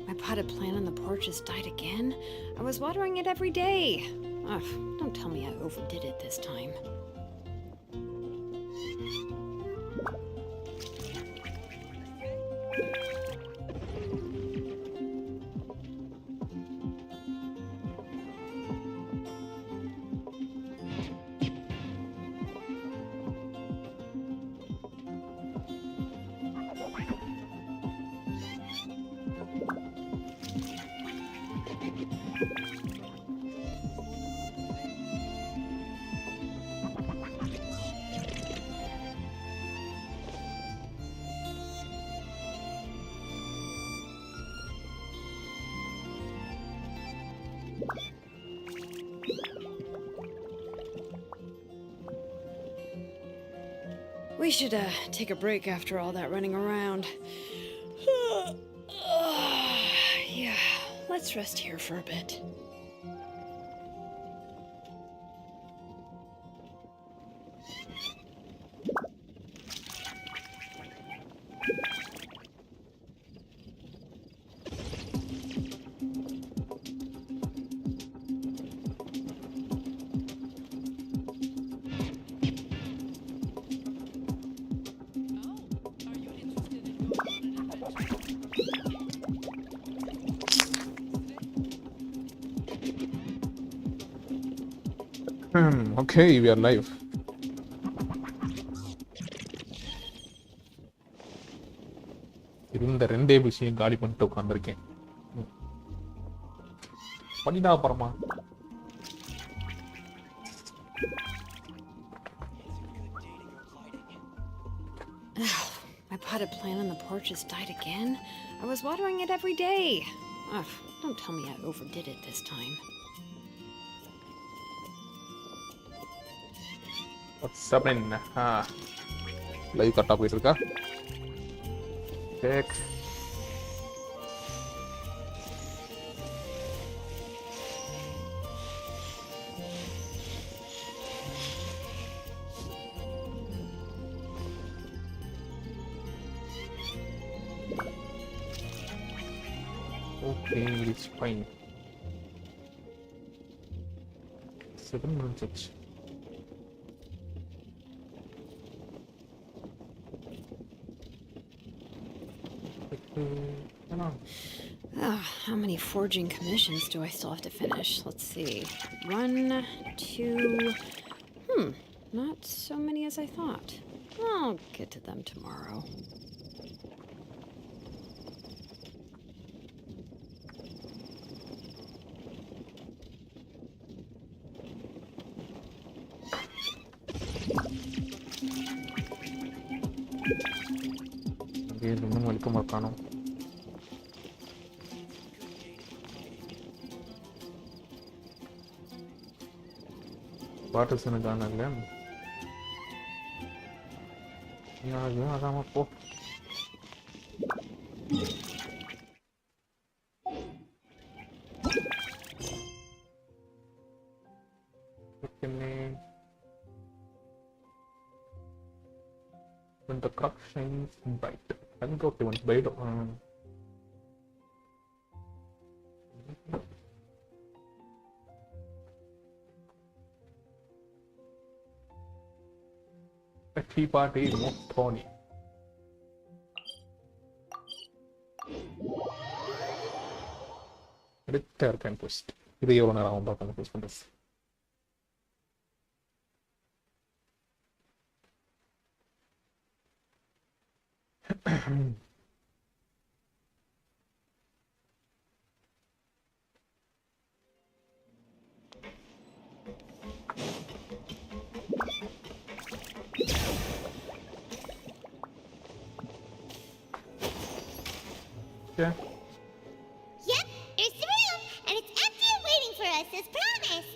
My potted plant on the porch has died again. I was watering it every day. Ugh, don't tell me I overdid it this time. We should take a break after all that running around. Yeah, let's rest here for a bit. Okay, we are live. இருந்த ரெண்டே விஷயம் காலி பண்ணிட்டு உட்காந்துருக்கேன். பண்ணிடா அப்புறமா. My potted plant on the porch has died again. I was watering it every day. Ugh, don't tell me I overdid it this time. What's happening? Live கரெக்டா போயிட்டு இருக்கா? Check. Okay, it's fine. 7 minutes. Oh, how many forging commissions do I still have to finish? Let's see. 1, 2... not so many as I thought. I'll get to them tomorrow. இன்னும் வலிக்க மாட்டானோ? Bottles எனக்கு காணல. யாரும் அதாம போ. When the crop shines bright. I think okay, once bright. A tea party is more thorny. Return campus. இது எவ்வளவு நேரம் ஆகும் பார்க்க campus பண்றது. Yeah. Yep, it's the room, and it's empty and waiting for us as promised.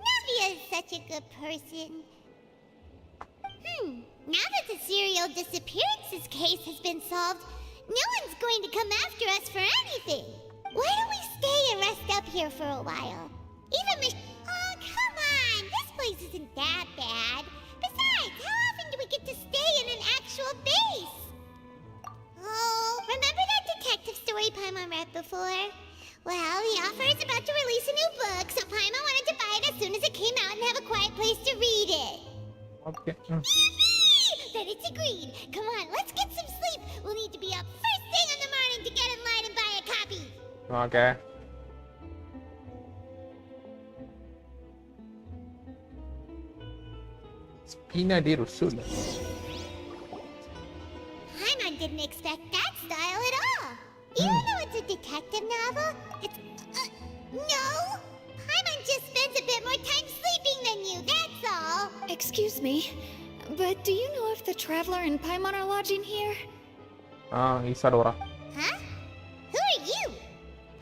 Navia is such a good person. Now that the serial disappearances case has been solved, no one's going to come after us for anything. Why don't we stay and rest up here for a while? Even Oh, come on! This place isn't that bad. Besides, how often do we get to stay in an actual base? Oh, remember that detective story Paimon read before? Well, the author is about to release a new book, so Paimon wanted to buy it as soon as it came out and have a quiet place to read it. Okay. Yippee! Then it's agreed. Come on, let's get some sleep. We'll need to be up first thing in the morning to get in line and buy a copy. Okay. Spina di Rusula. Paimon didn't expect that style at all. Even though it's a detective novel, it's... no! Paimon just spends a bit more time sleeping than you, that's all. Excuse me, but do you know if the Traveler and Paimon are lodging here? Isadora. Huh? Who are you?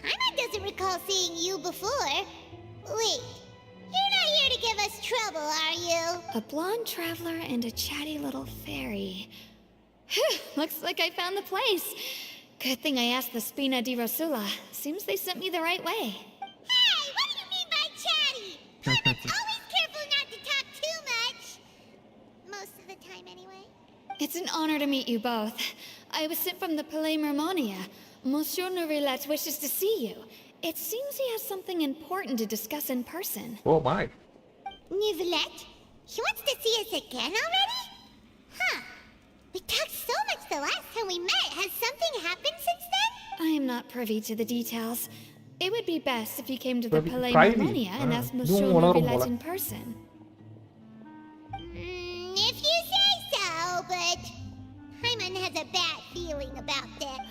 Paimon doesn't recall seeing you before. Wait, you're not here to give us trouble, are you? A blonde traveler and a chatty little fairy. Looks like I found the place. Good thing I asked the Spina di Rosula. Seems they sent me the right way. Hey, what do you mean by chatty? Paimon's always careful not to talk too much. Most of the time, anyway. It's an honor to meet you both. I was sent from the Palais Mermonia. Monsieur Nourilette wishes to see you. It seems he has something important to discuss in person. Oh my. Nouvelette? He wants to see us again already? Huh. We talked so much the last time we met. Has something happened since then? I am not privy to the details. It would be best if you came to the Privy- Palais privy? Mermonia and asked Monsieur No, no, no, Nourilette no. in person. If you say so, but... Paimon has a bad feeling about that.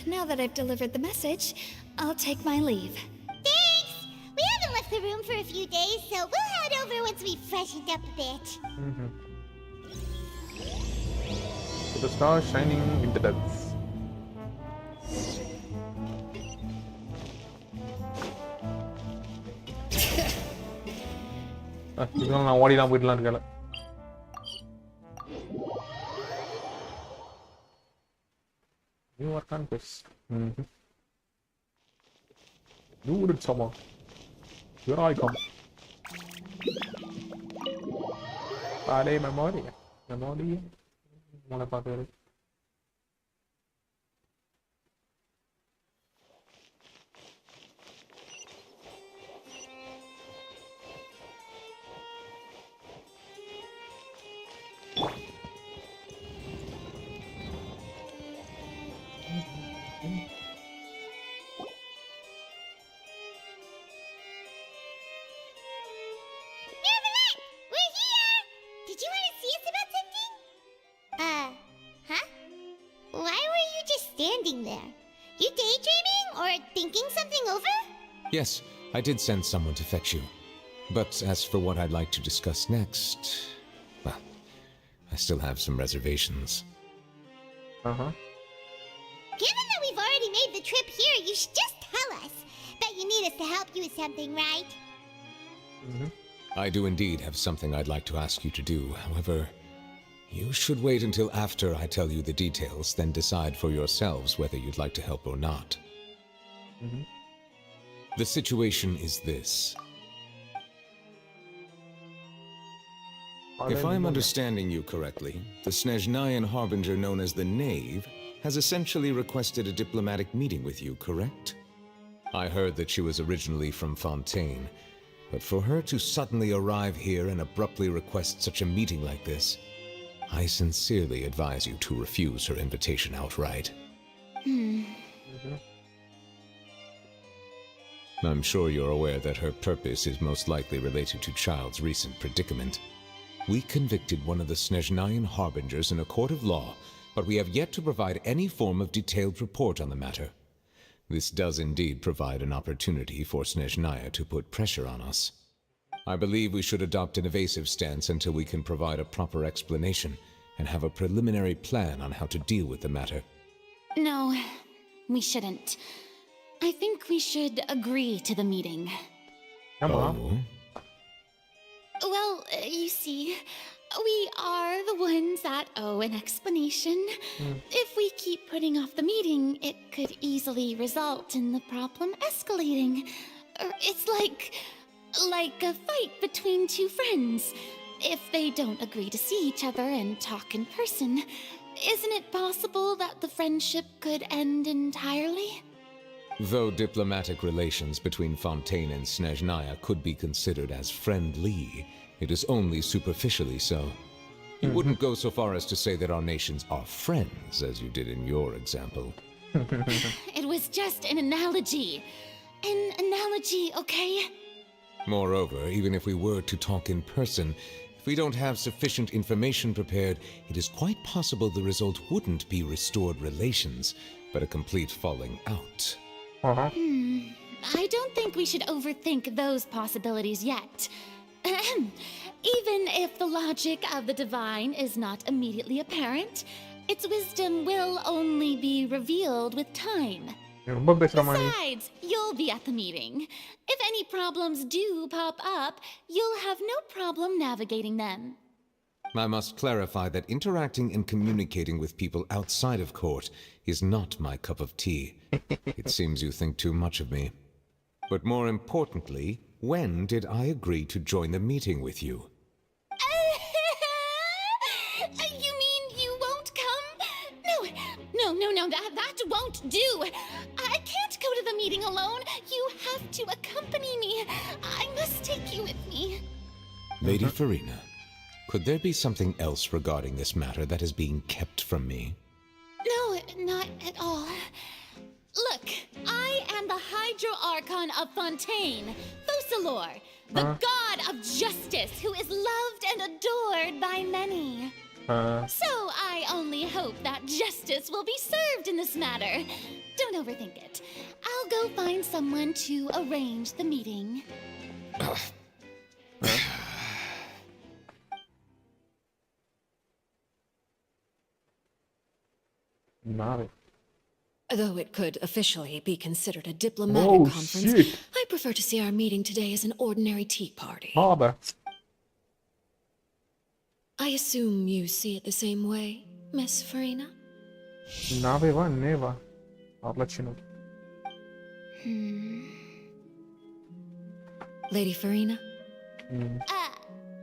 Now that I've delivered the message, I'll take my leave. Thanks! We haven't left the room for a few days, so we'll head over once we've freshened up a bit. So the star shining in the depths. இதெல்லாம் நான் ஓடிலாம் போயிடலாம் இருக்கல. New work on this. You did someone. Here I come. Pare memoria. Memoria. Mola patere. Nouvelette! We're here! Did you want to see us about something? Huh? Why were you just standing there? You daydreaming or thinking something over? Yes, I did send someone to fetch you. But as for what I'd like to discuss next, well, I still have some reservations. Given that we've already made the trip here, you should just tell us. Bet you need us to help you with something, right? I do indeed have something I'd like to ask you to do. However, you should wait until after I tell you the details, then decide for yourselves whether you'd like to help or not. The situation is this. If I'm understanding you correctly, the Snezhnayan Harbinger known as the Knave has essentially requested a diplomatic meeting with you, correct? I heard that she was originally from Fontaine, but for her to suddenly arrive here and abruptly request such a meeting like this, I sincerely advise you to refuse her invitation outright. I'm sure you're aware that her purpose is most likely related to Child's recent predicament. We convicted one of the Snezhnayan Harbingers in a court of law, but we have yet to provide any form of detailed report on the matter. This does indeed provide an opportunity for Snezhnaya to put pressure on us. I believe we should adopt an evasive stance until we can provide a proper explanation and have a preliminary plan on how to deal with the matter. No, we shouldn't. I think we should agree to the meeting. Oh? Well, you see, we are the ones that owe an explanation. If we keep putting off the meeting, it could easily result in the problem escalating. It's like a fight between two friends. If they don't agree to see each other and talk in person, isn't it possible that the friendship could end entirely? Though diplomatic relations between Fontaine and Snezhnaya could be considered as friendly, it is only superficially so. You wouldn't go so far as to say that our nations are friends, as you did in your example. It was just an analogy. An analogy, okay? Moreover, even if we were to talk in person, if we don't have sufficient information prepared, it is quite possible the result wouldn't be restored relations, but a complete falling out. I don't think we should overthink those possibilities yet. Ahem. Even if the logic of the divine is not immediately apparent, its wisdom will only be revealed with time. Besides, you'll be at the meeting. If any problems do pop up, you'll have no problem navigating them. I must clarify that interacting and communicating with people outside of court is not my cup of tea. It seems you think too much of me. But more importantly, when did I agree to join the meeting with you? You mean you won't come? No, that won't do. I can't go to the meeting alone. You have to accompany me. I must take you with me. Lady Farina, could there be something else regarding this matter that is being kept from me? No, not at all. Look, I am the Hydro Archon of Fontaine, Focalor, the god of justice who is loved and adored by many. So I only hope that justice will be served in this matter. Don't overthink it. I'll go find someone to arrange the meeting. Nave. Though it could officially be considered a diplomatic conference, shit. I prefer to see our meeting today as an ordinary tea party. Nave. I assume you see it the same way, Miss Farina? Nave va, neva. Odlično. Lady Farina?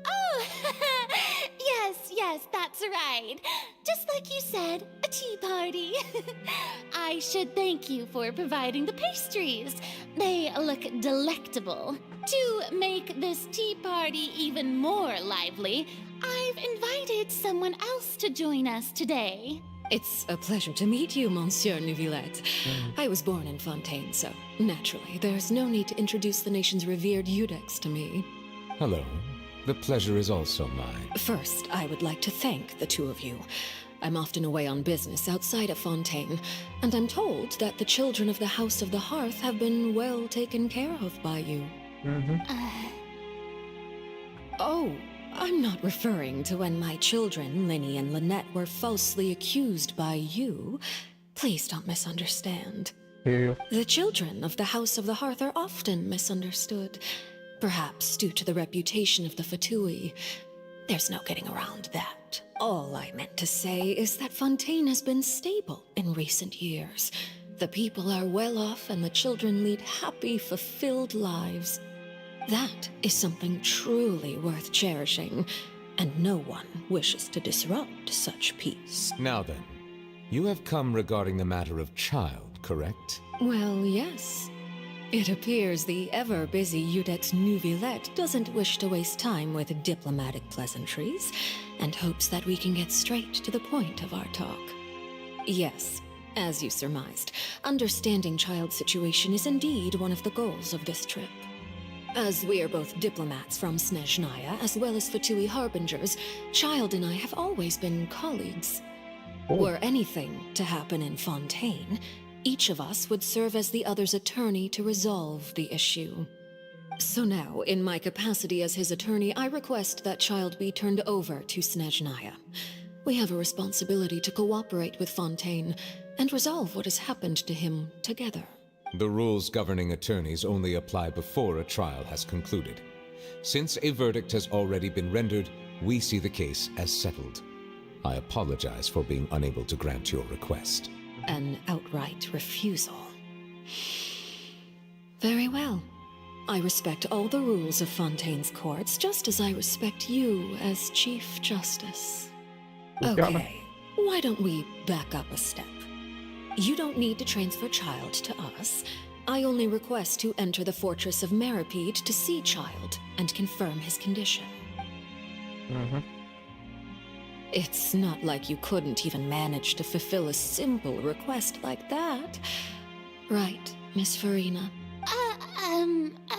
Oh, yes, that's right. Just like you said, a tea party. I should thank you for providing the pastries. They look delectable. To make this tea party even more lively, I've invited someone else to join us today. It's a pleasure to meet you, Monsieur Neuvillette. I was born in Fontaine, so naturally, there's no need to introduce the nation's revered Eudex to me. Hello. The pleasure is also mine. First, I would like to thank the two of you. I'm often away on business outside of Fontaine, and I'm told that the children of the House of the Hearth have been well taken care of by you. Oh, I'm not referring to when my children, Linny and Lynette, were falsely accused by you. Please don't misunderstand. The children of the House of the Hearth are often misunderstood, perhaps due to the reputation of the Fatui. There's no getting around that. All I meant to say is that Fontaine has been stable in recent years. The people are well off and the children lead happy, fulfilled lives. That is something truly worth cherishing, and no one wishes to disrupt such peace. Now then, you have come regarding the matter of child, correct? Well, yes. It appears the ever-busy Eudex Neuvillette doesn't wish to waste time with diplomatic pleasantries, and hopes that we can get straight to the point of our talk. Yes, as you surmised, understanding child's situation is indeed one of the goals of this trip. As we are both diplomats from Snezhnaya, as well as Fatui harbingers, Child and I have always been colleagues. Were anything to happen in Fontaine, each of us would serve as the other's attorney to resolve the issue. So now, in my capacity as his attorney, I request that Child be turned over to Snezhnaya. We have a responsibility to cooperate with Fontaine and resolve what has happened to him together. The rules governing attorneys only apply before a trial has concluded. Since a verdict has already been rendered, we see the case as settled. I apologize for being unable to grant your request. An outright refusal. Very well. I respect all the rules of Fontaine's courts, just as I respect you as Chief Justice. Okay, why don't we back up a step? You don't need to transfer Child to us. I only request to enter the Fortress of Meripede to see Child and confirm his condition. It's not like you couldn't even manage to fulfill a simple request like that. Right, Miss Farina?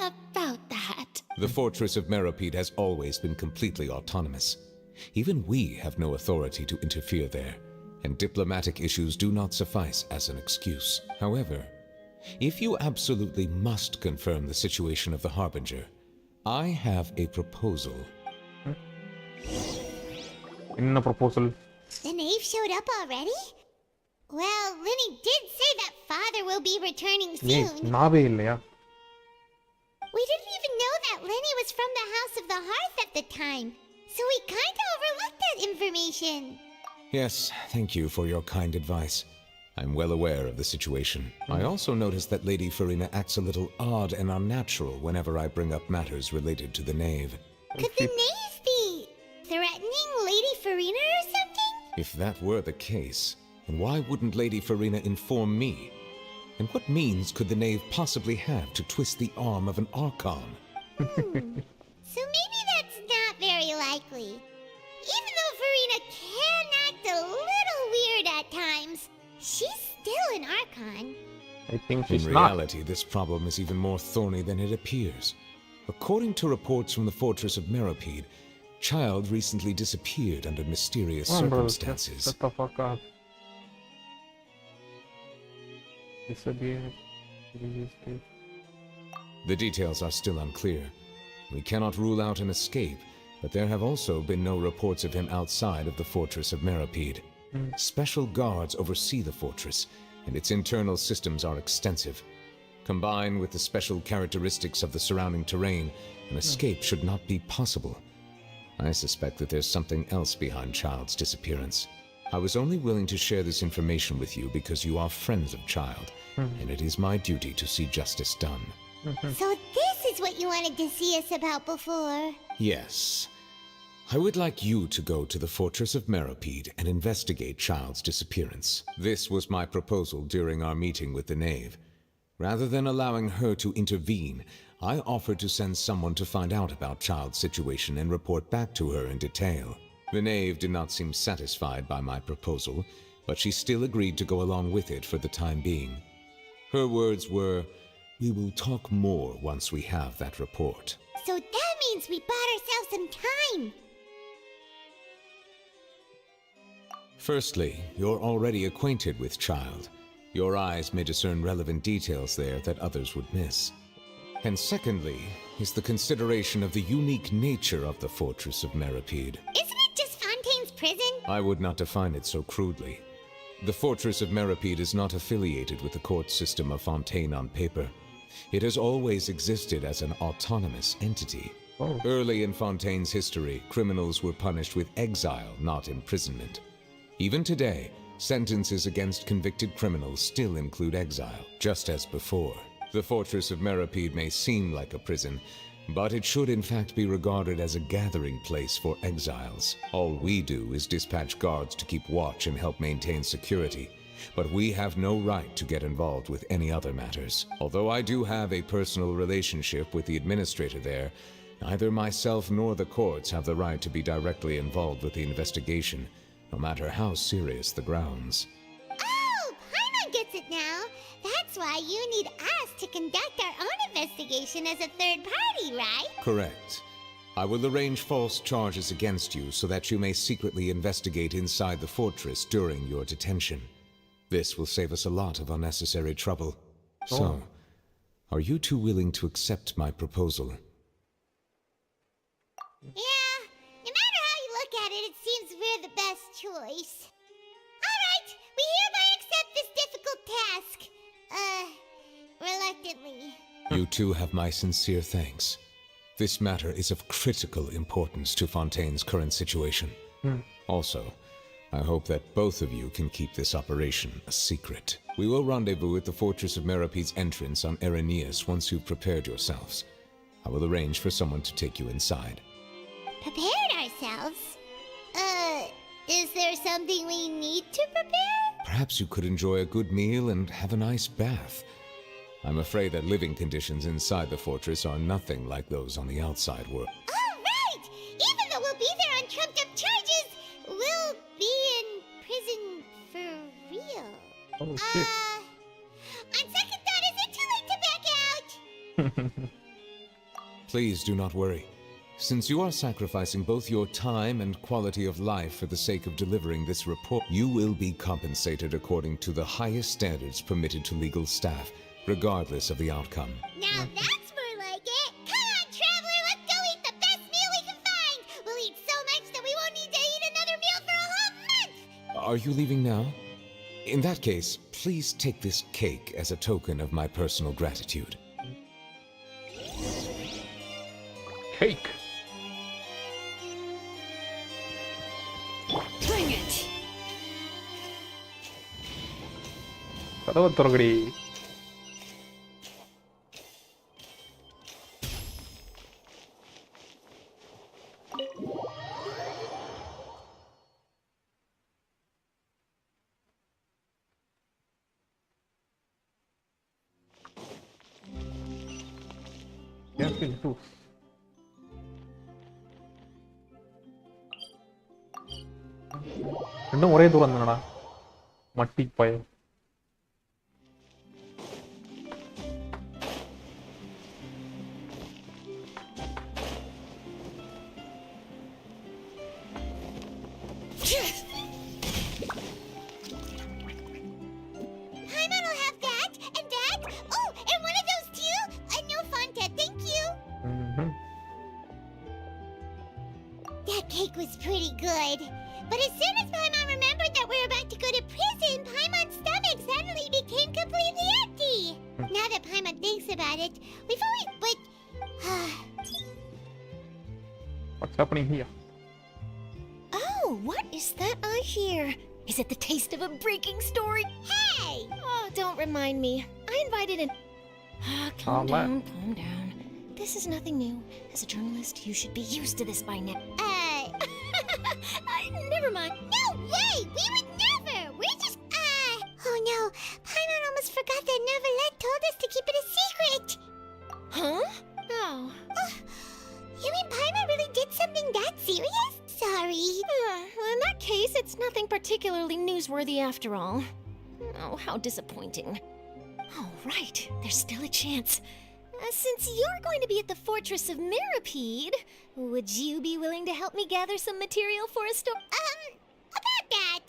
About that. The Fortress of Meripede has always been completely autonomous. Even we have no authority to interfere there, and diplomatic issues do not suffice as an excuse. However, if you absolutely must confirm the situation of the Harbinger, I have a proposal. In a proposal. The knave showed up already? Well, Lenny did say that father will be returning Nee, soon. nabe illaya. We didn't even know that Lenny was from the House of the Hearth at the time, so we kinda overlooked that information. Yes, thank you for your kind advice. I'm well aware of the situation. I also noticed that Lady Farina acts a little odd and unnatural whenever I bring up matters related to the knave. Could the knave be threatening Lady Farina or something? If that were the case, then why wouldn't Lady Farina inform me? And what means could the knave possibly have to twist the arm of an Archon? So maybe that's not very likely. Even though Farina can act a little weird at times, she's still an Archon. I think In she's not. reality, this problem is even more thorny than it appears. According to reports from the Fortress of Meripede, Child recently disappeared under mysterious Come on, bro. circumstances. Shut the fuck up. Disappeared. The details are still unclear. We cannot rule out an escape, but there have also been no reports of him outside of the Fortress of Meripede. Special guards oversee the fortress, and its internal systems are extensive. Combined with the special characteristics of the surrounding terrain, an escape should not be possible. I suspect that there's something else behind Child's disappearance. I was only willing to share this information with you because you are friends of Child, and it is my duty to see justice done. So this is what you wanted to see us about before. Yes. I would like you to go to the Fortress of Meripede and investigate Child's disappearance. This was my proposal during our meeting with the knave. Rather than allowing her to intervene, I offered to send someone to find out about Child's situation and report back to her in detail. The knave did not seem satisfied by my proposal, but she still agreed to go along with it for the time being. Her words were, "We will talk more once we have that report." So that means we bought ourselves some time. Firstly, you're already acquainted with Child. Your eyes may discern relevant details there that others would miss. And secondly, is the consideration of the unique nature of the Fortress of Meripede. Isn't it just Fontaine's prison? I would not define it so crudely. The Fortress of Meripede is not affiliated with the court system of Fontaine on paper. It has always existed as an autonomous entity. Oh. Early in Fontaine's history, criminals were punished with exile, not imprisonment. Even today, sentences against convicted criminals still include exile, just as before. The Fortress of Meripede may seem like a prison, but it should in fact be regarded as a gathering place for exiles. All we do is dispatch guards to keep watch and help maintain security, but we have no right to get involved with any other matters. Although I do have a personal relationship with the administrator there, neither myself nor the courts have the right to be directly involved with the investigation, no matter how serious the grounds. Oh, Paimon gets it now. That's why you need us to conduct our own investigation as a third party, right? Correct. I will arrange false charges against you so that you may secretly investigate inside the fortress during your detention. This will save us a lot of unnecessary trouble. So, are you two willing to accept my proposal? Yeah, no matter how you look at it, it seems we're the best choice. Alright, we hereby accept this difficult task. Reluctantly. You two have my sincere thanks. This matter is of critical importance to Fontaine's current situation. Also, I hope that both of you can keep this operation a secret. We will rendezvous at the Fortress of Meripede's entrance on Irenaeus once you've prepared yourselves. I will arrange for someone to take you inside. Prepared ourselves? Is there something we need to prepare? Perhaps you could enjoy a good meal and have a nice bath. I'm afraid that living conditions inside the fortress are nothing like those on the outside world. All right! Even though we'll be there on trumped-up charges, we'll be in prison for real. Oh, shit. On second thought, is it too late to back out? Please do not worry. Since you are sacrificing both your time and quality of life for the sake of delivering this report, you will be compensated according to the highest standards permitted to legal staff, regardless of the outcome. Now that's more like it. Come on, traveler, let's go eat the best meal we can find. We'll eat so much that we won't need to eat another meal for a whole month. Are you leaving now? In that case, please take this cake as a token of my personal gratitude. Cake. Bring it! கதவை திறக்கடி. Genshin 2. ரெண்டும் ஒரே தூரம் தானடா மட்டி பயம். Paimon will have that, and that. Oh, and one of those too. No Fanta, thank you. That cake was pretty good. But as soon as Paimon remembered that we were about to go to prison, Paimon's stomach suddenly became completely empty. Now that Paimon thinks about it, we've always... But... What's happening here? Oh, what is that I hear? Is it the taste of a breaking story? Hey! Oh, don't remind me. I invited an... man. Calm down, calm down. This is nothing new. As a journalist, you should be used to this by now. Never mind. No way! We would never! We're just... Oh no, Paimon almost forgot that Neverland told us to keep it a secret! Huh? Oh. You mean Paimon really did something that serious? Sorry. Well, in that case, it's nothing particularly newsworthy after all. Oh, how disappointing. Oh, right. There's still a chance. Since you're going to be at the Fortress of Mirapede, would you be willing to help me gather some material for a story? About that,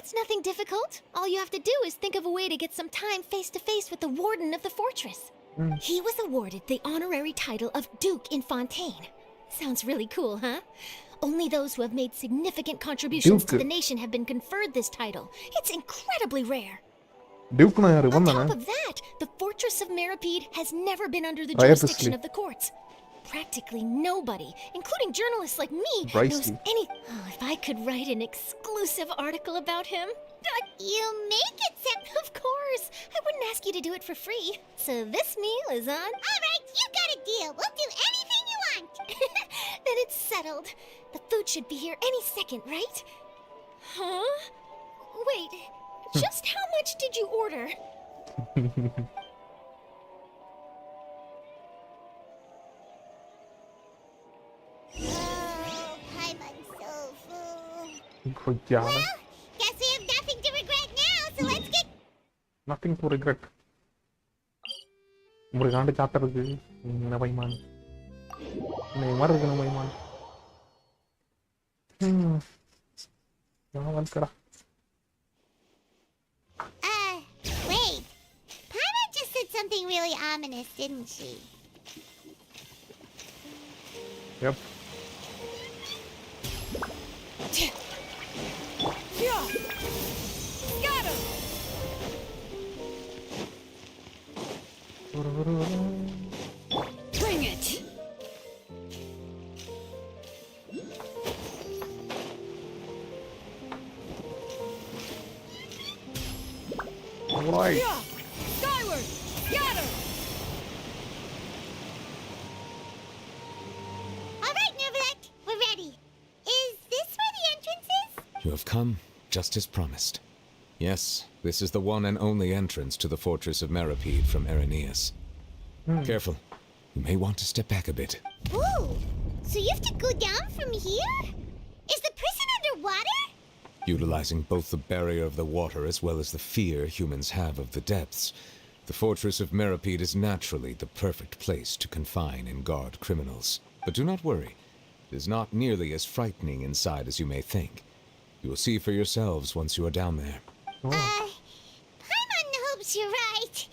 It's nothing difficult. All you have to do is think of a way to get some time face-to-face with the warden of the fortress. He was awarded the honorary title of Duke in Fontaine. Sounds really cool, huh? Only those who have made significant contributions to the nation have been conferred this title. It's incredibly rare. டியூக்னா யாரு On வந்தானே? top of that, the Fortress of Mirapede has never been under the Right, jurisdiction obviously. of the courts. Practically nobody, including journalists like me, knows Pricey. any... Oh, if I could write an exclusive article about him... you make it sound... Of course! I wouldn't ask you to do it for free. So this meal is on... Alright, you got a deal. We'll do anything you want. Then it's settled. The food should be here any second, right? Huh? Wait, just how much did you order? Oh, Paimon's so full. கொய்யால. Well, guess we have nothing to regret now, so let's get... Nothing to regret. ஒரு காண்டு சாப்பிட்ட இருக்கு என்ன பைமான் என்ன மாதிரி இருக்கு நம்ம பைமான் நான் வந்துக்கடா. Wait. Paimon just said something really ominous, didn't she? Yep. Got him! Bring it! Right. Yeah! Skyward! Got her! Alright, Neverland, we're ready. Is this where the entrance is? You have come just as promised. Yes, this is the one and only entrance to the fortress of Meripede from Irenaeus. Careful. You may want to step back a bit. Ooh, so you have to go down from here? Is the prison underwater? Utilizing both the barrier of the water as well as the fear humans have of the depths, the fortress of Meripede is naturally the perfect place to confine and guard criminals. But do not worry. It is not nearly as frightening inside as you may think. You will see for yourselves once you are down there. Paimon hopes you're right.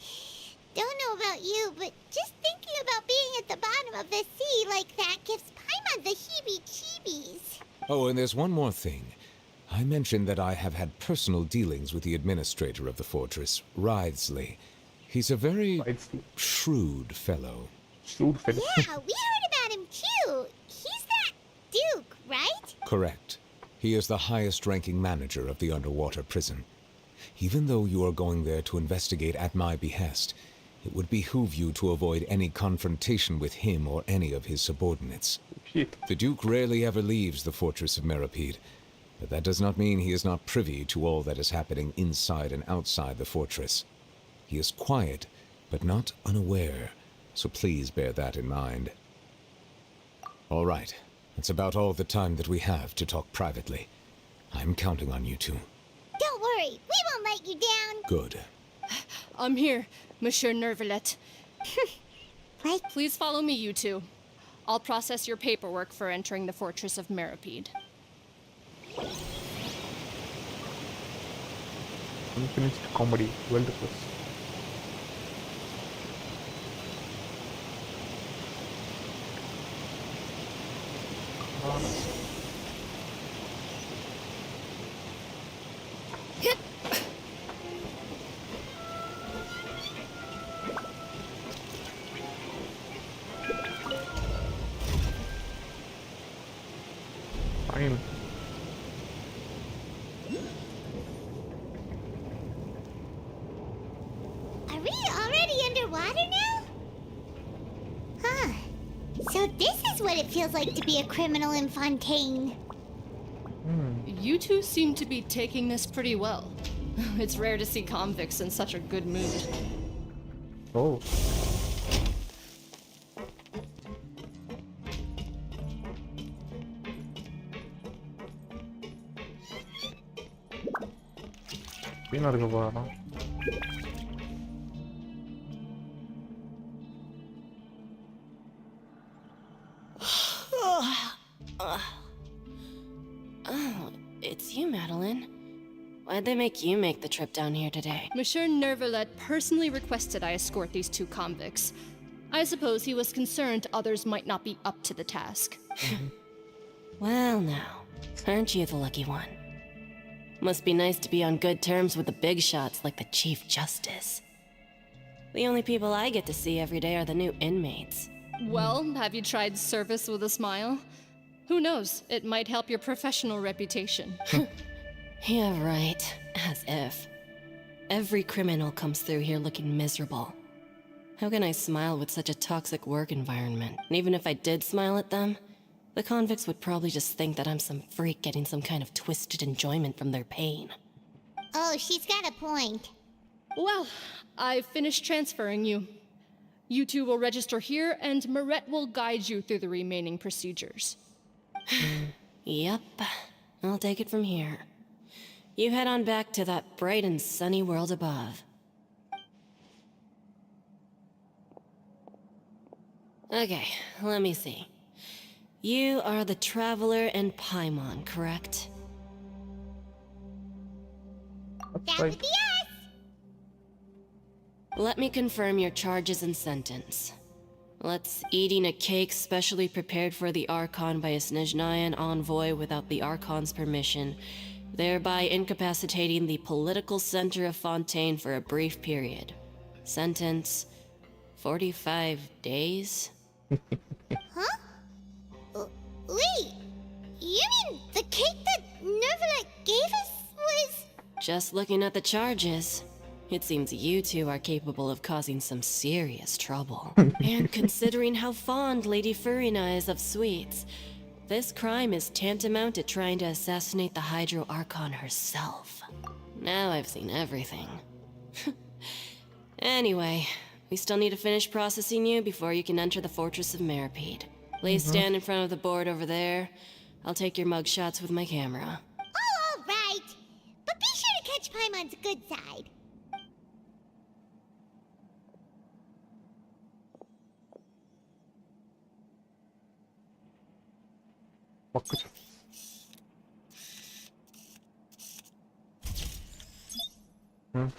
Don't know about you, but just thinking about being at the bottom of the sea like that gives Paimon the heebie-jeebies. Oh, and there's one more thing. I mentioned that I have had personal dealings with the administrator of the fortress, Wriothesley. He's a very shrewd fellow. Yeah, we heard about him too. He's that Duke, right? Correct. He is the highest-ranking manager of the underwater prison. Even though you are going there to investigate at my behest, it would behoove you to avoid any confrontation with him or any of his subordinates. The Duke rarely ever leaves the fortress of Meripede, but that does not mean he is not privy to all that is happening inside and outside the fortress. He is quiet, but not unaware, so please bear that in mind. All right, that's about all the time that we have to talk privately. I'm counting on you two. Don't worry, we won't let you down. Good. I'm here, Monsieur Nervalet. Right? Please follow me, you two. I'll process your paperwork for entering the fortress of Meripede. Unfinished comedy, world plus. Fine. Are we already underwater now? Huh. So this is what it feels like to be a criminal in Fontaine. You two seem to be taking this pretty well. It's rare to see convicts in such a good mood. Oh. வீணா இருக்க போறானா? Oh, it's you, Madeline. Why'd they make you make the trip down here today? Monsieur Nervalet personally requested I escort these two convicts. I suppose he was concerned others might not be up to the task. Well, now, aren't you the lucky one? Must be nice to be on good terms with the big shots like the Chief Justice. The only people I get to see every day are the new inmates. Well, have you tried service with a smile? Who knows, it might help your professional reputation. Yeah, right. As if. Every criminal comes through here looking miserable. How can I smile with such a toxic work environment? And even if I did smile at them, the convicts would probably just think that I'm some freak getting some kind of twisted enjoyment from their pain. Oh, she's got a point. Well, I've finished transferring you. You two will register here, and Marette will guide you through the remaining procedures. Yep, I'll take it from here. You head on back to that bright and sunny world above. Okay, let me see. You are the Traveler and Paimon, correct? That's That right. would be us. Let me confirm your charges and sentence. Let's eating a cake specially prepared for the Archon by a Snezhnayan envoy without the Archon's permission, thereby incapacitating the political center of Fontaine for a brief period. Sentence, 45 days? Huh? Wait, you mean the cake that Nervalet gave us was... Just looking at the charges, it seems you two are capable of causing some serious trouble. And considering how fond Lady Furina is of sweets, This crime is tantamount to trying to assassinate the Hydro Archon herself. Now I've seen everything. Anyway, we still need to finish processing you before you can enter the Fortress of Meripede. Please stand in front of the board over there. I'll take your mug shots with my camera. Oh, all right. But be sure to catch Paimon's good side. Bakacağım. Hı.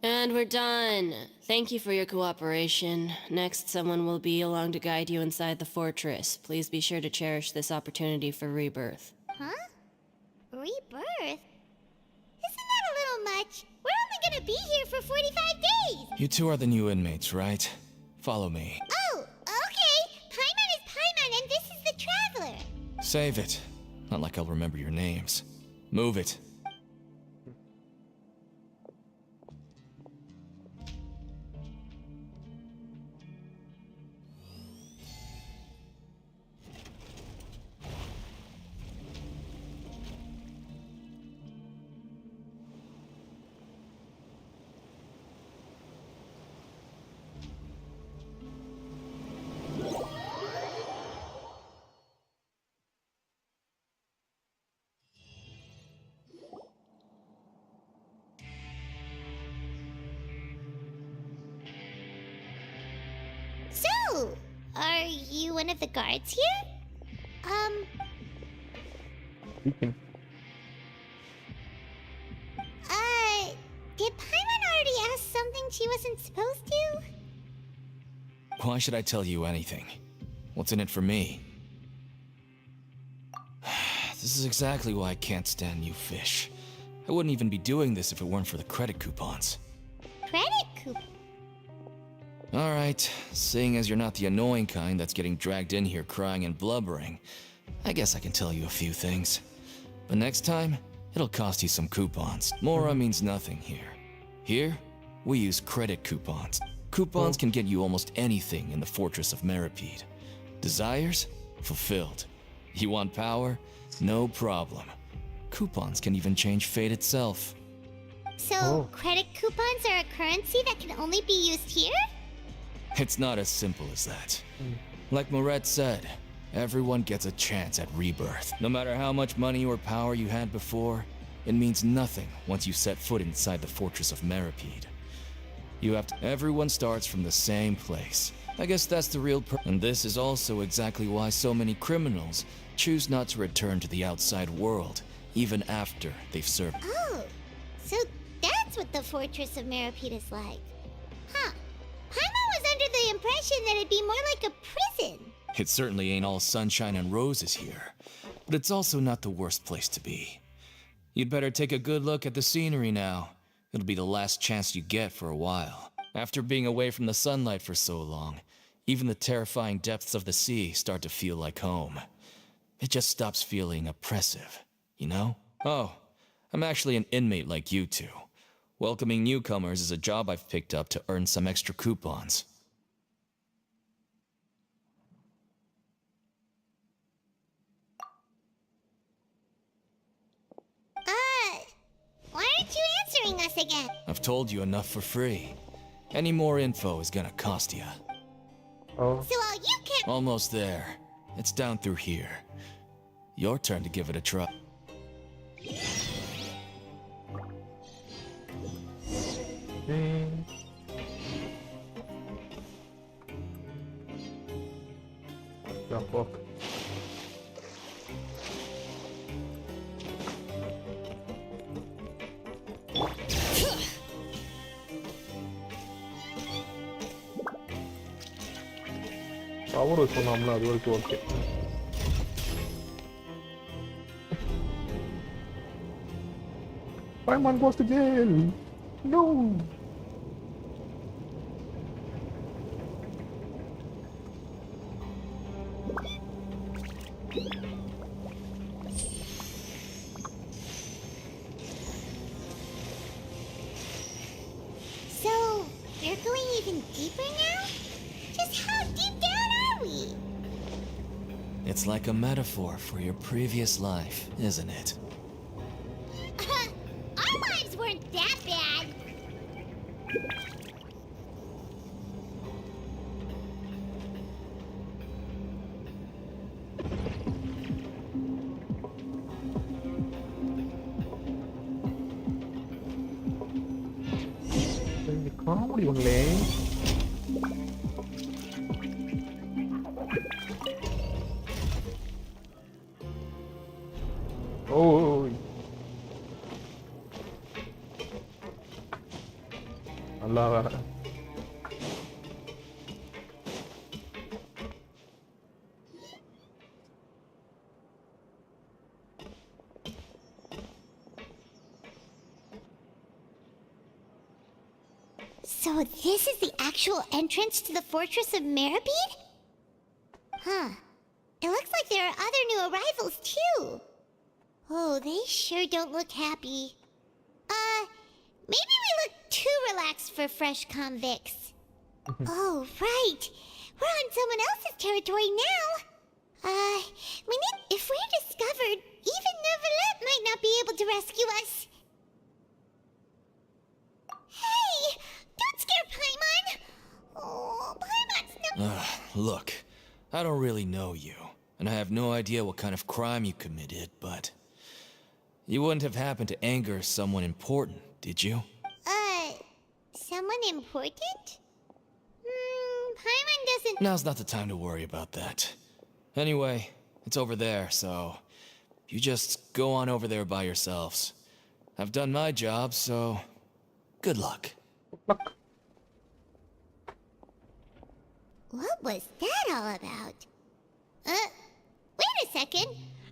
And we're done. Thank you for your cooperation. Next, someone will be along to guide you inside the fortress. Please be sure to cherish this opportunity for rebirth. Huh? Rebirth? Isn't that a little much? We're only gonna be here for 45 days! You two are the new inmates, right? Follow me. Oh, okay. Paimon is Paimon, and this is the Traveler. Save it. Not like I'll remember your names. Move it. So, are you one of the guards here? Speaking. Did Paimon already ask something she wasn't supposed to? Why should I tell you anything? What's in it for me? This is exactly why I can't stand you fish. I wouldn't even be doing this if it weren't for the credit coupons. Credit coupon? Alright, seeing as you're not the annoying kind that's getting dragged in here crying and blubbering, I guess I can tell you a few things. But next time, it'll cost you some coupons. Mora means nothing here. Here, we use credit coupons. Coupons can get you almost anything in the Fortress of Meripede. Desires? Fulfilled. You want power? No problem. Coupons can even change fate itself. So, credit coupons are a currency that can only be used here? It's not as simple as that. Like Moret said, everyone gets a chance at rebirth. No matter how much money or power you had before, it means nothing once you set foot inside the Fortress of Meripede. Everyone starts from the same place. I guess that's the real and this is also exactly why so many criminals choose not to return to the outside world, even after they've served. Oh, so that's what the Fortress of Meripede is like. Huh. Paimon was under the impression that it'd be more like a prison. It certainly ain't all sunshine and roses here, but it's also not the worst place to be. You'd better take a good look at the scenery now. It'll be the last chance you get for a while. After being away from the sunlight for so long, even the terrifying depths of the sea start to feel like home. It just stops feeling oppressive, you know? Oh, I'm actually an inmate like you two. Welcoming newcomers is a job I've picked up to earn some extra coupons. Why aren't you answering us again? I've told you enough for free. Any more info is gonna cost you. Oh. So all you can— Almost there. It's down through here. Your turn to give it a try. Jump up. Power is phenomenal as well to work it. Paimon goes to jail. No. So, we're going even deeper now? Just how deep down are we? It's like a metaphor for your previous life, isn't it? Our lives weren't that bad. காண முடியுங்களே. ஓய் நல்லா வேற. So this is the actual entrance to the Fortress of Meribed? Huh. It looks like there are other new arrivals, too. Oh, they sure don't look happy. Maybe we look too relaxed for fresh convicts. Oh, right. We're on someone else's territory now. If we're discovered, even Neuvillette might not be able to rescue us. Hey! Don't scare Paimon! Oh, Paimon's no... Look, I don't really know you, and I have no idea what kind of crime you committed, but... You wouldn't have happened to anger someone important, did you? Someone important? Paimon doesn't... Now's not the time to worry about that. Anyway, it's over there, so... You just go on over there by yourselves. I've done my job, so... Good luck. What was that all about? Wait a second.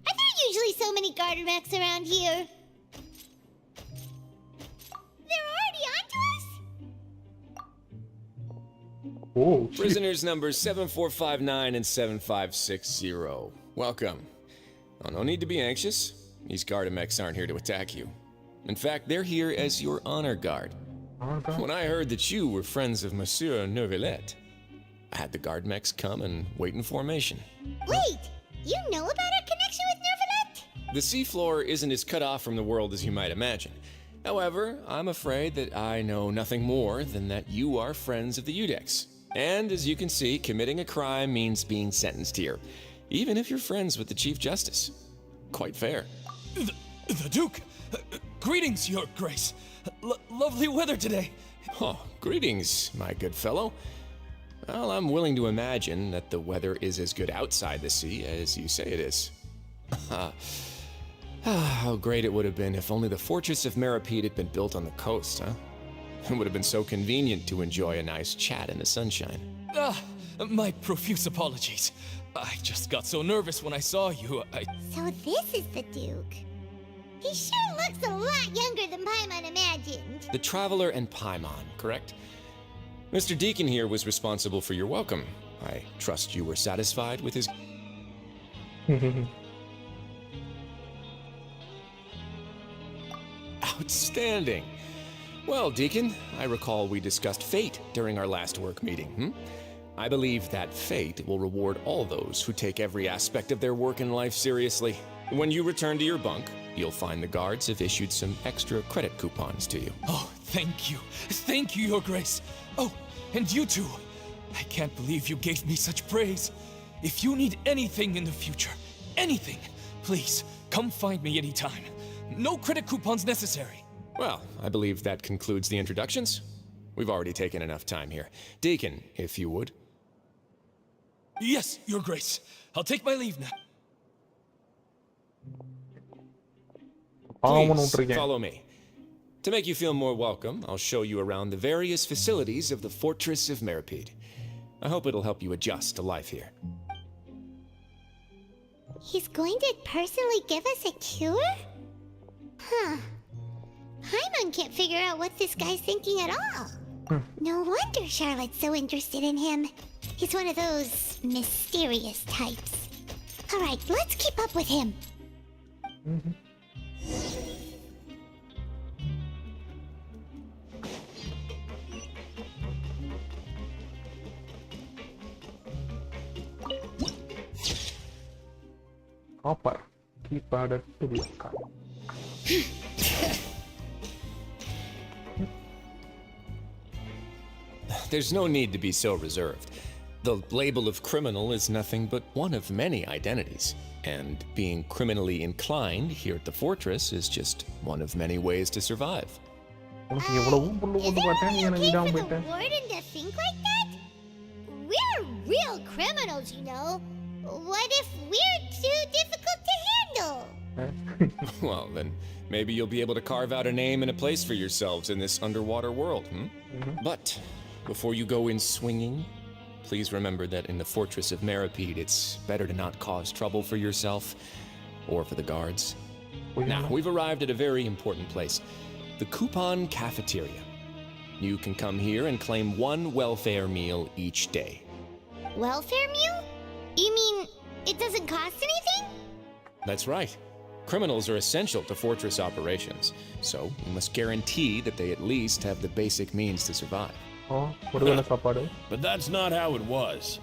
Are there usually so many garter mechs around here? They're already onto us? Oh, shit. Prisoners numbers 7459 and 7560. Welcome. Oh, no need to be anxious. These Gardamex aren't here to attack you. In fact, they're here as your honor guard. When I heard that you were friends of Monsieur Neuvillette, I had the Gardamex come and wait in formation. Wait! You know about our connection with Neuvillette? The seafloor isn't as cut off from the world as you might imagine. However, I'm afraid that I know nothing more than that you are friends of the Udex. And as you can see, committing a crime means being sentenced here, even if you're friends with the Chief Justice. Quite fair. The Duke! Greetings, Your Grace! Lovely weather today! Oh, greetings, my good fellow. Well, I'm willing to imagine that the weather is as good outside the sea as you say it is. How great it would have been if only the Fortress of Meribed had been built on the coast, huh? It would have been so convenient to enjoy a nice chat in the sunshine. My profuse apologies. I just got so nervous when I saw you, So this is the Duke. He sure looks a lot younger than Paimon imagined. The Traveler and Paimon, correct? Mr. Deacon here was responsible for your welcome. I trust you were satisfied with his... Outstanding. Well, Deacon, I recall we discussed fate during our last work meeting, I believe that fate will reward all those who take every aspect of their work and life seriously. When you return to your bunk, you'll find the guards have issued some extra credit coupons to you. Oh, thank you. Thank you, Your Grace. Oh, and you too. I can't believe you gave me such praise. If you need anything in the future, anything, please, come find me anytime. No credit coupons necessary. Well, I believe that concludes the introductions. We've already taken enough time here. Deacon, if you would. Yes, Your Grace. I'll take my leave now. Please, follow me. To make you feel more welcome, I'll show you around the various facilities of the Fortress of Meribed. I hope it'll help you adjust to life here. He's going to personally give us a cure? Huh. Paimon can't figure out what this guy's thinking at all. No wonder Charlotte's so interested in him. He's one of those mysterious types. Alright, let's keep up with him. Copper. Keep added to the account. There's no need to be so reserved. The label of criminal is nothing but one of many identities. And being criminally inclined here at the fortress is just one of many ways to survive. Is it only okay for the warden to think like that? We're real criminals, you know. What if we're too difficult to handle? Well, then maybe you'll be able to carve out a name and a place for yourselves in this underwater world, But before you go in swinging, please remember that in the Fortress of Meripede, it's better to not cause trouble for yourself or for the guards. Now, we've arrived at a very important place, the Coupon Cafeteria. You can come here and claim one welfare meal each day. Welfare meal? You mean it doesn't cost anything? That's right. Criminals are essential to fortress operations, so you must guarantee that they at least have the basic means to survive. Oh, ஒருவேளை சாப்பாடு. But that's not how it was.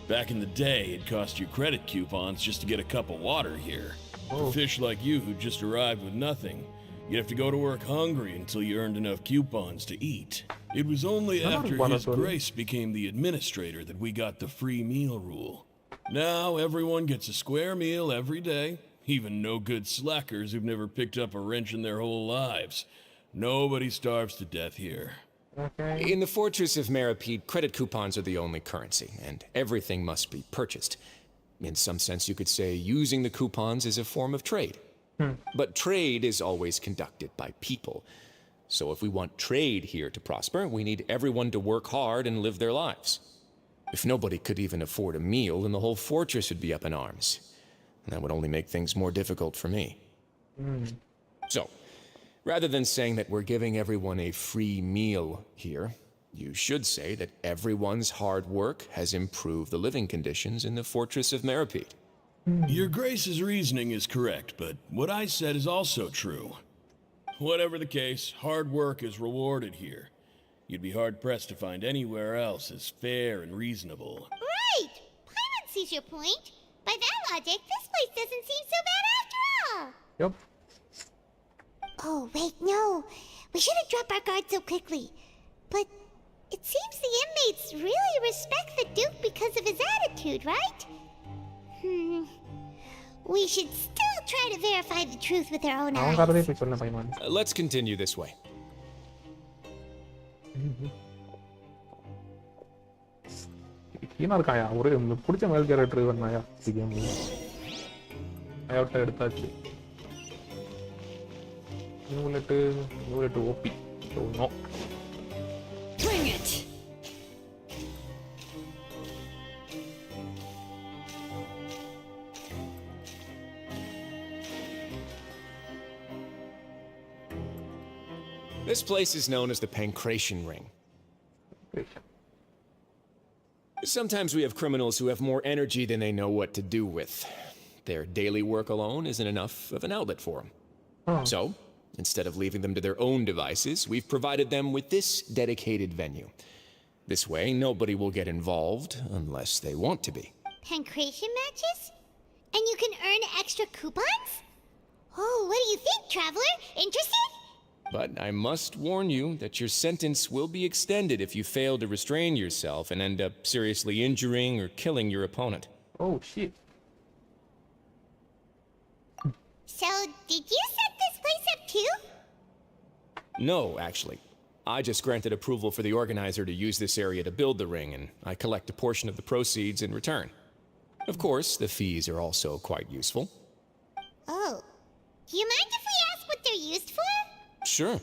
Back in the day, it cost you credit coupons just to get a cup of water here. For fish like you who just arrived with nothing, you'd have to go to work hungry until you earned enough coupons to eat. It was only after His Grace became the administrator that we got the free meal rule. Now everyone gets a square meal every day, even no good slackers who've never picked up a wrench in their whole lives. Nobody starves to death here. In the Fortress of Meripede, credit coupons are the only currency, and everything must be purchased. In some sense, you could say using the coupons is a form of trade. But trade is always conducted by people. So if we want trade here to prosper, we need everyone to work hard and live their lives. If nobody could even afford a meal, then the whole fortress would be up in arms. And that would only make things more difficult for me. So, rather than saying that we're giving everyone a free meal here, you should say that everyone's hard work has improved the living conditions in the Fortress of Meripede. Your Grace's reasoning is correct, but what I said is also true. Whatever the case, hard work is rewarded here. You'd be hard-pressed to find anywhere else as fair and reasonable. Right! Paimon sees your point. By that logic, this place doesn't seem so bad after all. Yep. Oh, wait, no. We shouldn't drop our guard so quickly. But it seems the inmates really respect the Duke because of his attitude, right? We should still try to verify the truth with our own அவன் eyes. கதையை போய் சொல்ல பைமான். Let's continue this way. கீழே இருக்காயா ஒரு பிடிச்ச மேல் character இவனாயா game அயோட்டா எடுத்தாச்சு யூலெட் ஓபி so no Bring it! This place is known as the Pancration Ring. Sometimes we have criminals who have more energy than they know what to do with. Their daily work alone isn't enough of an outlet for them. So, instead of leaving them to their own devices, we've provided them with this dedicated venue. This way, nobody will get involved unless they want to be. Pancration matches? And you can earn extra coupons? Oh, what do you think, traveler? Interested? But I must warn you that your sentence will be extended if you fail to restrain yourself and end up seriously injuring or killing your opponent. Oh, shit. So, did you set this place up too? No, actually. I just granted approval for the organizer to use this area to build the ring, and I collect a portion of the proceeds in return. Of course, the fees are also quite useful. Oh. Do you mind if we ask what they're used for? Sure.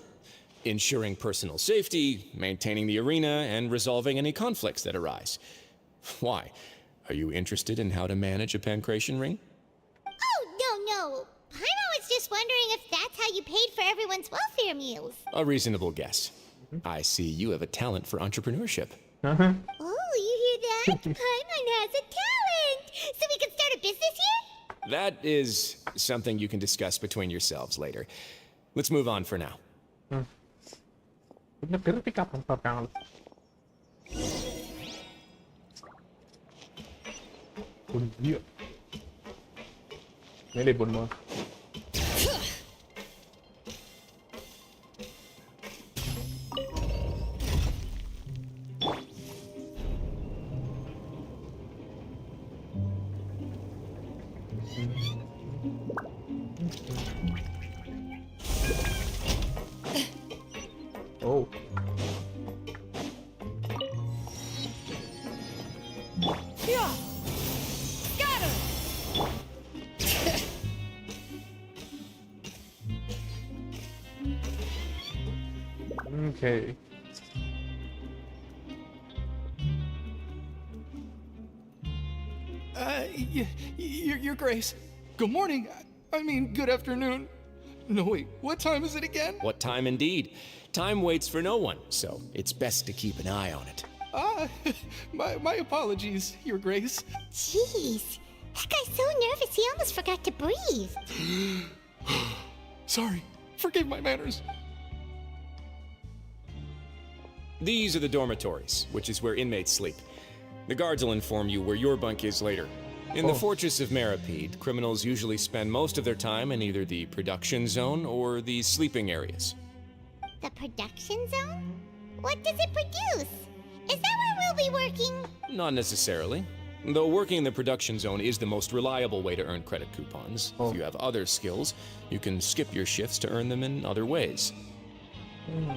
Ensuring personal safety, maintaining the arena, and resolving any conflicts that arise. Why? Are you interested in how to manage a pancration ring? Oh, no. Paimon was just wondering if that's how you paid for everyone's welfare meals. A reasonable guess. I see you have a talent for entrepreneurship. Uh-huh. Oh, you hear that? Paimon has a talent! So we can start a business here? That is something you can discuss between yourselves later. Let's move on for now. Bener pick up kali. Pun dia. Ini pun mau. Oh. Okay. Your Grace. Good morning. I mean, good afternoon. No, wait, what time is it again? What time indeed? Time waits for no one, so it's best to keep an eye on it. My apologies, Your Grace. Jeez, that guy's so nervous he almost forgot to breathe. Sorry, forgive my manners. These are the dormitories, which is where inmates sleep. The guards will inform you where your bunk is later. In the Fortress of Meripede, criminals usually spend most of their time in either the production zone or the sleeping areas. The production zone? What does it produce? Is that where we'll be working? Not necessarily. Though working in the production zone is the most reliable way to earn credit coupons. If you have other skills, you can skip your shifts to earn them in other ways. Wow.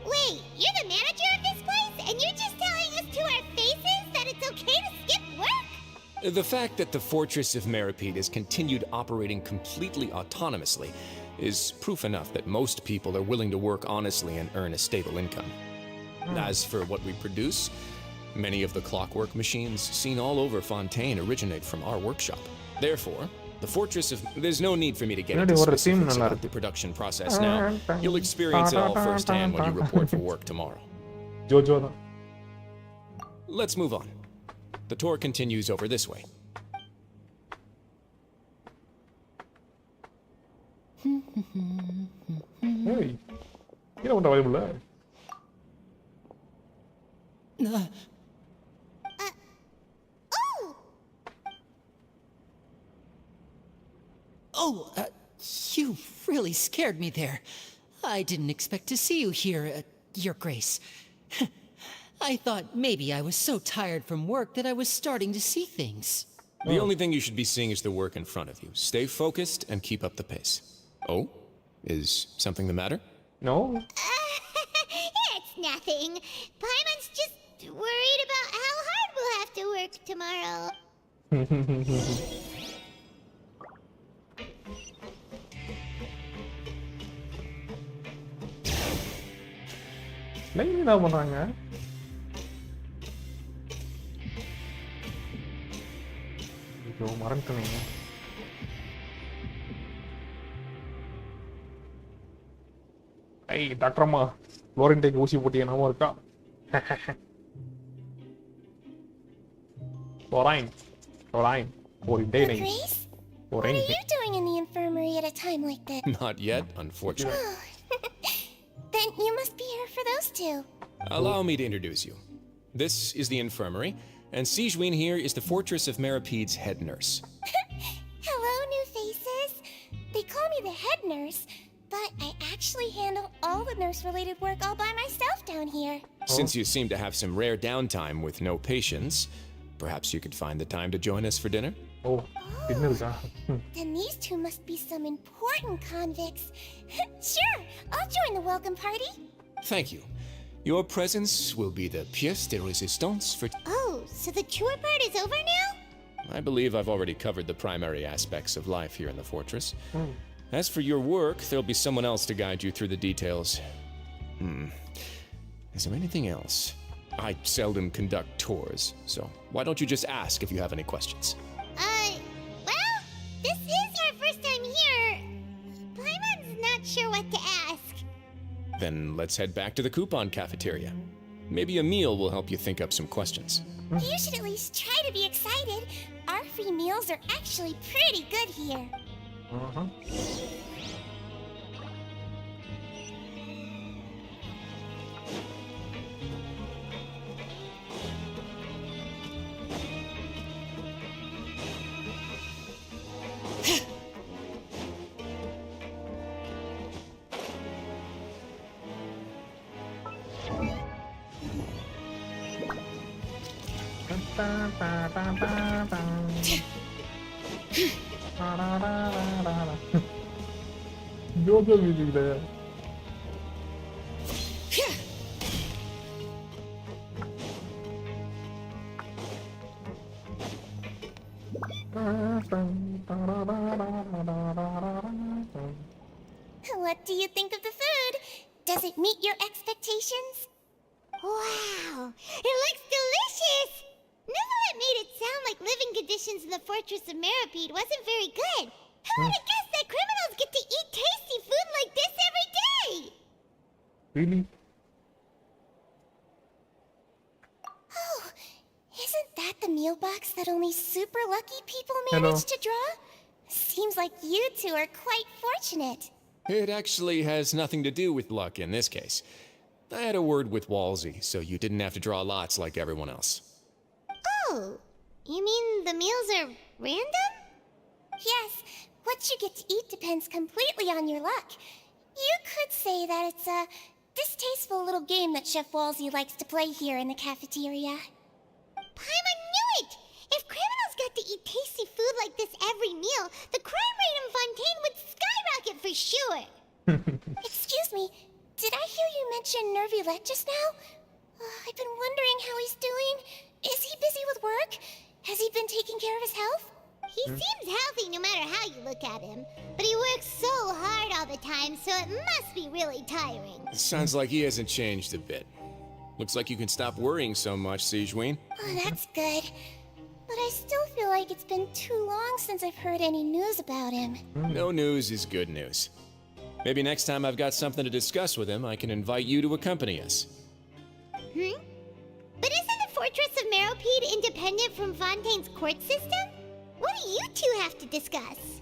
Wait, you're the manager of this place, and you're just telling us to our faces that it's okay to skip work? The fact that the Fortress of Meripede has continued operating completely autonomously is proof enough that most people are willing to work honestly and earn a stable income. As for what we produce, many of the clockwork machines seen all over Fontaine originate from our workshop. Therefore, the Fortress of... There's no need for me to get into specifics about the production process now. You'll experience it all firsthand when you report for work tomorrow. Jojo. Let's move on. The tour continues over this way. Hey, kita udah mulai mulai. Oh, you really scared me there. I didn't expect to see you here, Your Grace. I thought maybe I was so tired from work that I was starting to see things. The only thing you should be seeing is the work in front of you. Stay focused and keep up the pace. Oh? Is something the matter? No. It's nothing. Paimon's just worried about how hard we'll have to work tomorrow. Ini tahu menangnya. Itu kemarin keningnya. Hey, Dr. Ma, Lauren take ஊசி போட்டிய நாம இருக்கா? Lauren, ஒரு day night. Grace? What are you doing in the infirmary at a time like this? Not yet, unfortunately. Then you must be here for those two. Allow me to introduce you. This is the infirmary, and Sijuin here is the Fortress of Meripede's head nurse. Hello, new faces. They call me the head nurse, but I actually handle all the nurse-related work all by myself down here. Since you seem to have some rare downtime with no patients, perhaps you could find the time to join us for dinner? Oh, dinner ka? Then these two must be some important convicts. Sure, I'll join the welcome party. Thank you. Your presence will be the pièce de résistance for... Oh, so the chore part is over now? I believe I've already covered the primary aspects of life here in the fortress. As for your work, there'll be someone else to guide you through the details. Is there anything else? I seldom conduct tours, so why don't you just ask if you have any questions? Well, this is our first time here. Then let's head back to the coupon cafeteria. Maybe a meal will help you think up some questions. You should at least try to be excited. Our free meals are actually pretty good here. Uh-huh. जो जो music है What do you think of the food? Does it meet your expectations? Wow, it looks delicious! Neverlet made it sound like living conditions in the Fortress of Meripede wasn't very good. Who would have guessed that criminals get to eat tasty food like this every day? really Oh, isn't that the meal box that only super lucky people Hello. manage to draw? Seems like you two are quite fortunate. It actually has nothing to do with luck in this case. I had a word with Walsey, so you didn't have to draw lots like everyone else. Oh, you mean the meals are random? Yes, what you get to eat depends completely on your luck. You could say that it's a distasteful little game that Chef Walsey likes to play here in the cafeteria. Paimon knew it! If criminals got to eat tasty food like this every meal, the crime rate in Fontaine would skyrocket for sure! Excuse me, did I hear you mention Nervulette just now? I've been wondering how he's doing. Is he busy with work? Has he been taking care of his health? He seems healthy no matter how you look at him. But he works so hard all the time, so it must be really tiring. Sounds like he hasn't changed a bit. Looks like you can stop worrying so much, Sijuin. Oh, that's good. But I still feel like it's been too long since I've heard any news about him. No news is good news. Maybe next time I've got something to discuss with him, I can invite you to accompany us. But isn't the Fortress of Meripede independent from Fontaine's court system? What do you two have to discuss?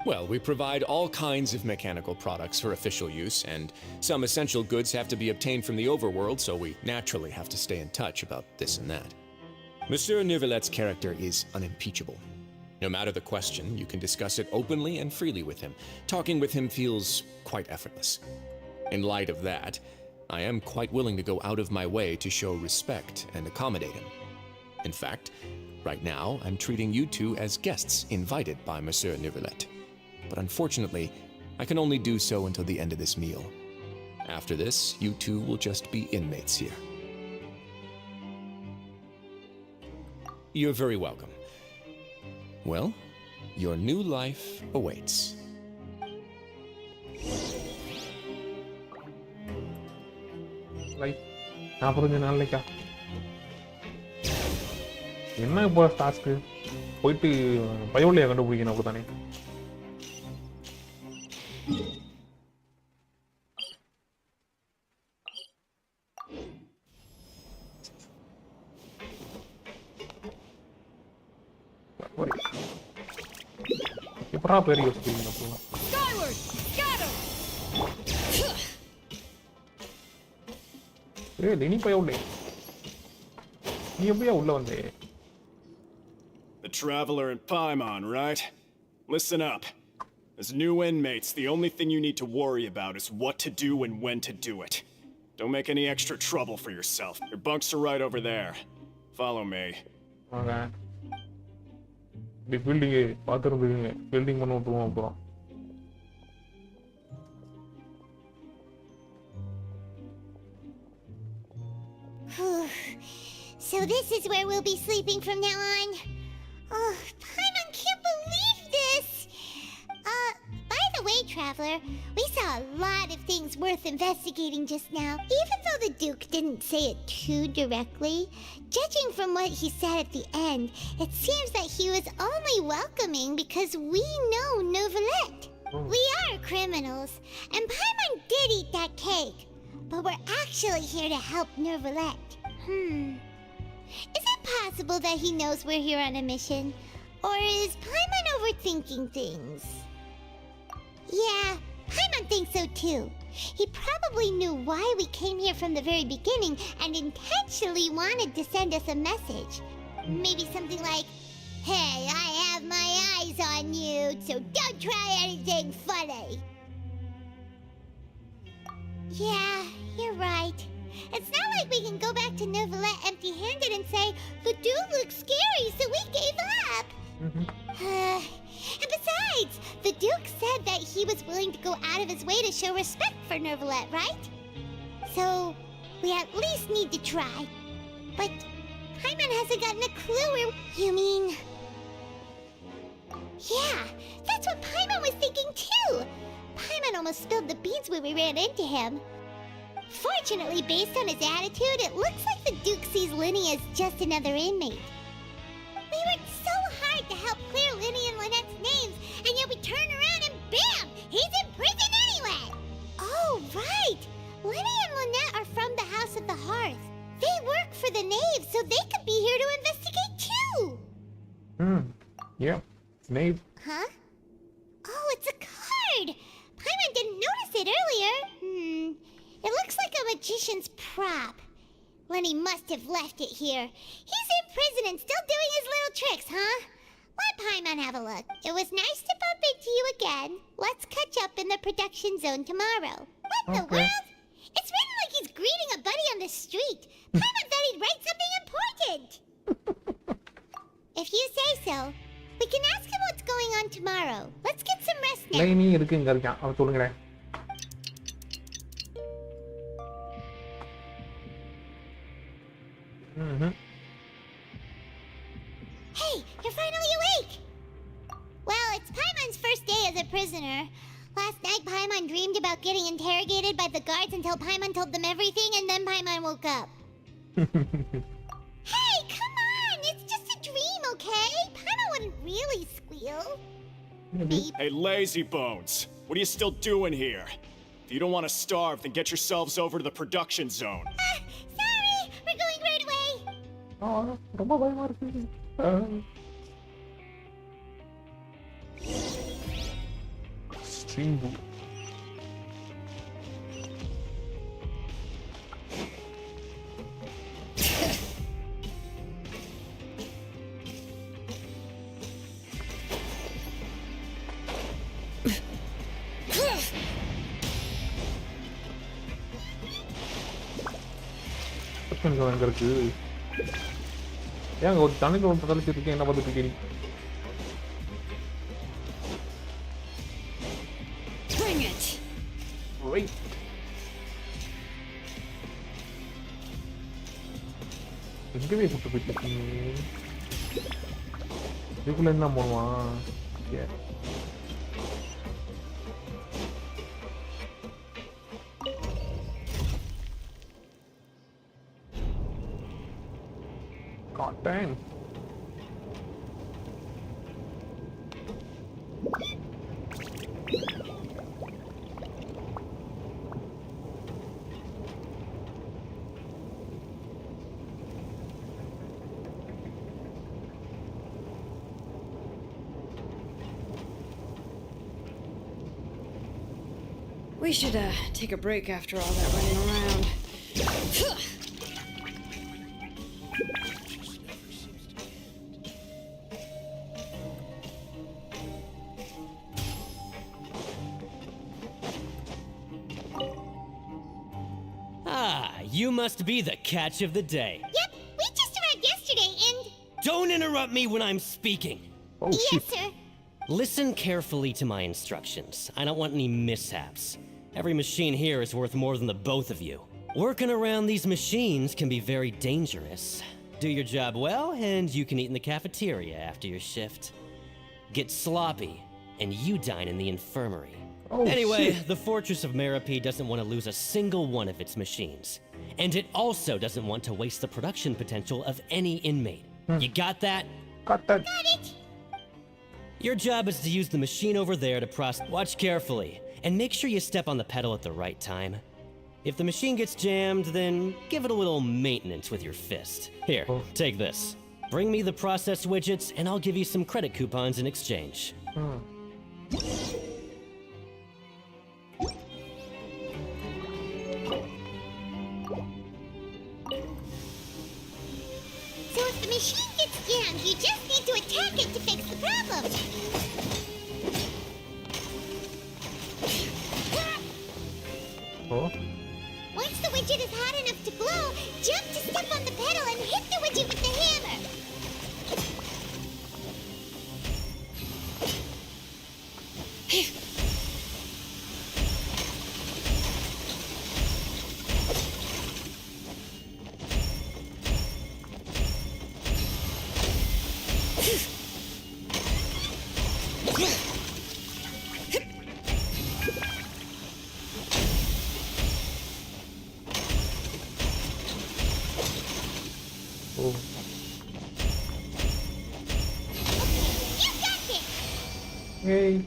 Well, we provide all kinds of mechanical products for official use, and some essential goods have to be obtained from the overworld, so we naturally have to stay in touch about this and that. Monsieur Nervulette's character is unimpeachable. No matter the question, you can discuss it openly and freely with him. Talking with him feels quite effortless. In light of that, I am quite willing to go out of my way to show respect and accommodate him. In fact, right now, I'm treating you two as guests invited by Monsieur Nervulette. But unfortunately, I can only do so until the end of this meal. After this, you two will just be inmates here. You're very welcome. Well, your new life awaits. Like 45 நாளைக்கா என்ன இப்போ task போயிட்டு பயோலியா கண்டுபிடிக்கணும் அப்படித்தானே எப்படா பேர் யோசிக்கிறீங்க அப்படிலாம் நீ பயோலே நீ எப்படியா உள்ள வந்தே The Traveler and Paimon, right? Listen up. As new inmates, the only thing you need to worry about is what to do and when to do it. Don't make any extra trouble for yourself. Your bunks are right over there. Follow me. Okay. Building பாத்துருந்துங்க building பண்ண விட்டுருவோம் அப்புறம் So this is where we'll be sleeping from now on. Oh, Paimon can't believe this! By the way, Traveler, we saw a lot of things worth investigating just now. Even though the Duke didn't say it too directly, judging from what he said at the end, it seems that he was only welcoming because we know Nervulette. We are criminals, and Paimon did eat that cake. But we're actually here to help Nervalette. Is it possible that he knows we're here on a mission? Or is Paimon overthinking things? Yeah, Paimon thinks so too. He probably knew why we came here from the very beginning and intentionally wanted to send us a message. Maybe something like, "Hey, I have my eyes on you, so don't try anything funny." Yeah, you're right. It's not like we can go back to Nervalette empty-handed and say, "The dude looks scary, so we gave up." And besides, the Duke said that he was willing to go out of his way to show respect for Nervalette, right? So, we at least need to try. But Paimon hasn't gotten a clue where... You mean... Yeah, that's what Paimon was thinking too! Paimon almost spilled the beans when we ran into him. Fortunately, based on his attitude, it looks like the Duke sees Linny as just another inmate. We worked so hard to help clear Linny and Lynette's names, and yet we turn around and bam! He's in prison anyway! Oh, right! Linny and Lynette are from the House of the Hearth. They work for the Knave, so they could be here to investigate too! Yeah, Knave. Huh? Oh, it's a card! Paimon didn't notice it earlier. It looks like a magician's prop. Lenny must have left it here. He's in prison and still doing his little tricks, huh? Let Paimon have a look. It was nice to bump into you again. Let's catch up in the production zone tomorrow. What the world? It's written like he's greeting a buddy on the street. Paimon thought he'd write something important. If you say so, we can ask him what's going on tomorrow. Let's get some rest now. Lenny இருக்கு இங்க இருக்கான். அவன் சொல்லுங்கடா. Hey, you're finally awake! Well, it's Paimon's first day as a prisoner. Last night, Paimon dreamed about getting interrogated by the guards until Paimon told them everything, and then Paimon woke up. Hey, come on! It's just a dream, okay? Paimon wouldn't really squeal. Hey, lazy bones! What are you still doing here? If you don't want to starve, then get yourselves over to the production zone. Sorry! We're going right away! ரொம்ப பயமா இருக்கு. Stream boot. எங்க இருக்கு? ஏங்க ஒரு தண்ணிக்கு ஒரு பதலிச்சு இருக்கேன், என்ன பார்த்துட்டு இருக்கீங்க? Bring it. Wait. எங்கவே கூட்டு போயிட்டு இருக்கீங்க? இதுக்குள்ள என்ன போணுமா? God damn. We should take a break after all that running around. You must be the catch of the day. Yep, we just arrived yesterday and... Don't interrupt me when I'm speaking. Oh, yes, sir. Listen carefully to my instructions. I don't want any mishaps. Every machine here is worth more than the both of you. Working around these machines can be very dangerous. Do your job well, and you can eat in the cafeteria after your shift. Get sloppy, and you dine in the infirmary. Oh, anyway, shit. the Fortress of Merope doesn't want to lose a single one of its machines. And it also doesn't want to waste the production potential of any inmate. You got that? Got that. Got it! Your job is to use the machine over there to process. Watch carefully, and make sure you step on the pedal at the right time. If the machine gets jammed, then give it a little maintenance with your fist. Here, take this. Bring me the process widgets, and I'll give you some credit coupons in exchange. So if the machine gets jammed, you just need to attack it to fix the problem. Oh. Once the widget is hot enough to glow, jump to step on the pedal and hit the widget with the hammer. Yay. Great!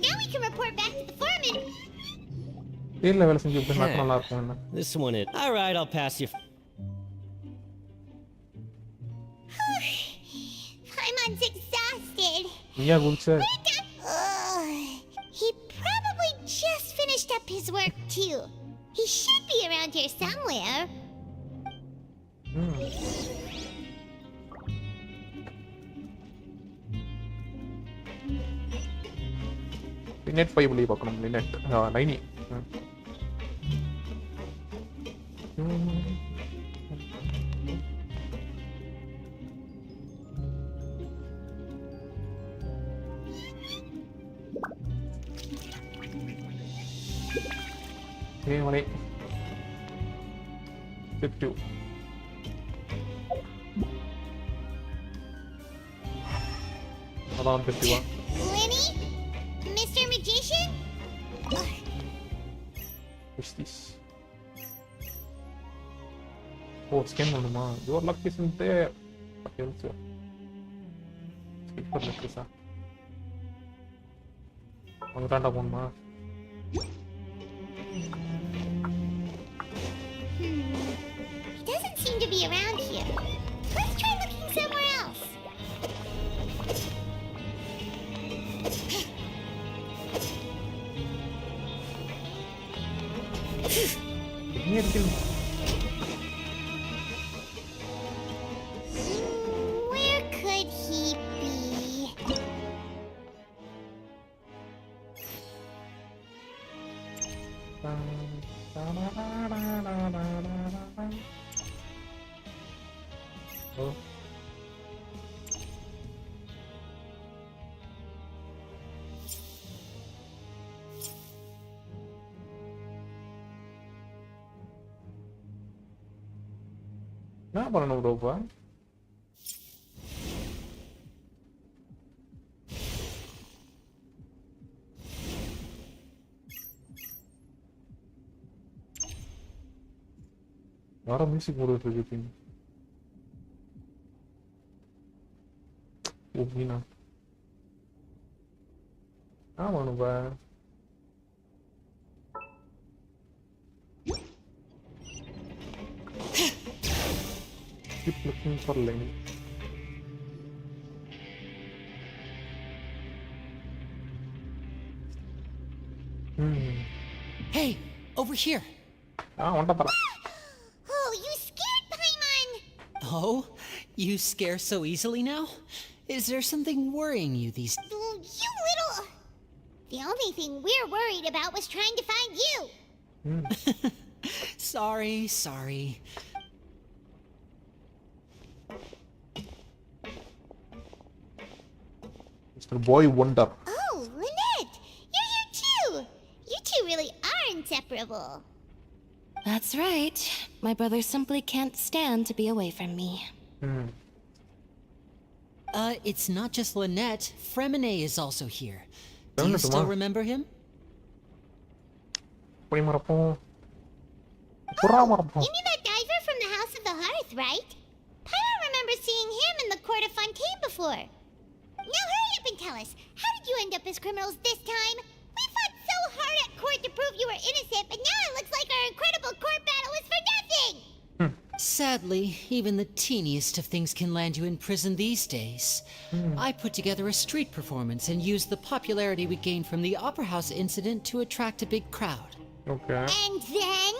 Now we can report back to the foreman. Field level செஞ்சு இப்படி நடக்க நல்லா இருக்கும் என்ன. This one it. All right, I'll pass you. Paimon's exhausted. Yeah, good sir. He probably just finished up his work too. He should be around here somewhere. Linet 5 boleh பார்க்கணும் Linet 9 money 52 around 51 Lenny? Mr. Magician? What's this? Oh, scan பண்ணுமா? Your luck isn't there. Okay, let's go. Skip for luck is அங்க தாண்டா போணுமா? He doesn't seem to be around here. Let's try looking somewhere else. Where could he be? Oh. என்ன பண்ணணும் ப்ரோப்பா வர music போடுறது இருக்கு ஓ Meena ஆமாணுப்பா Keep looking for Lenny. Hey, over here. Oh, you scared Paimon! Oh, you scare so easily now? Is there something worrying you these... You little... The only thing we're worried about was trying to find you. Sorry. Mr. Boy Wonder. Oh, Lynette! You're here too! You two really are inseparable. That's right. My brother simply can't stand to be away from me. It's not just Lynette. Fremine is also here. Do you still remember him? You mean that diver from the House of the Hearth, right? Pyro remembers seeing him in the Court of Fontaine before. Now hurry up and tell us, how did you end up as criminals this time? We fought so hard at court to prove you were innocent, but now it looks like our incredible court battle was for nothing! Sadly, even the teeniest of things can land you in prison these days. I put together a street performance and used the popularity we gained from the Opera House incident to attract a big crowd. Okay. And then?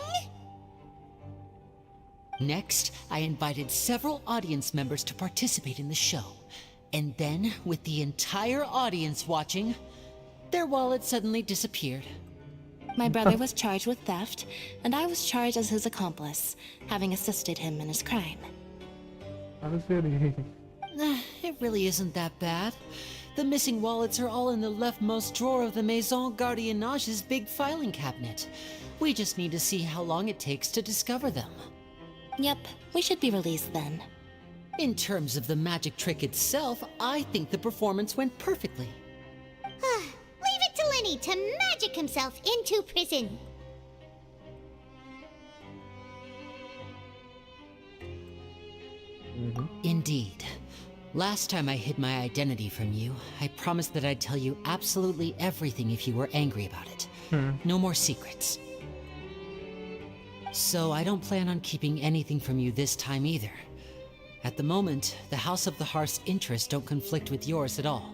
Next, I invited several audience members to participate in the show. And then, with the entire audience watching, their wallet suddenly disappeared. My brother was charged with theft, and I was charged as his accomplice, having assisted him in his crime. It really isn't that bad. The missing wallets are all in the leftmost drawer of the Maison Gardiennage's big filing cabinet. We just need to see how long it takes to discover them. Yep, we should be released then. In terms of the magic trick itself, I think the performance went perfectly. Leave it to Lenny to magic himself into prison. Indeed. Last time I hid my identity from you, I promised that I'd tell you absolutely everything if you were angry about it. No more secrets. So I don't plan on keeping anything from you this time either. At the moment, the House of the Hearth's interests don't conflict with yours at all.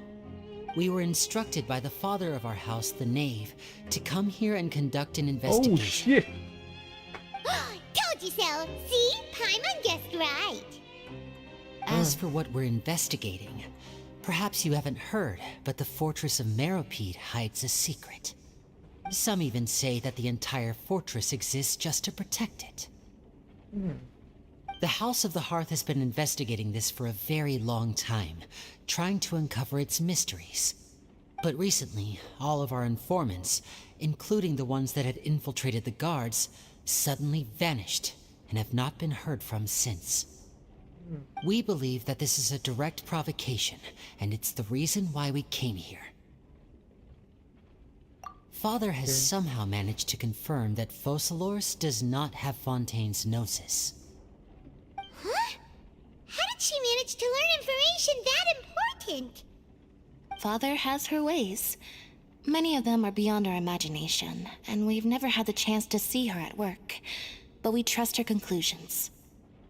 We were instructed by the father of our house, the Knave, to come here and conduct an investigation. Oh, shit. Told you so. See? Paimon guessed right. As for what we're investigating, perhaps you haven't heard, but the fortress of Meropide hides a secret. Some even say that the entire fortress exists just to protect it. The House of the Hearth has been investigating this for a very long time, trying to uncover its mysteries. But recently, all of our informants, including the ones that had infiltrated the guards, suddenly vanished and have not been heard from since. We believe that this is a direct provocation, and it's the reason why we came here. Father has somehow managed to confirm that Focalors does not have Fontaine's Gnosis. Huh? How did she manage to learn information that important? Father has her ways. Many of them are beyond our imagination, and we've never had the chance to see her at work. But we trust her conclusions.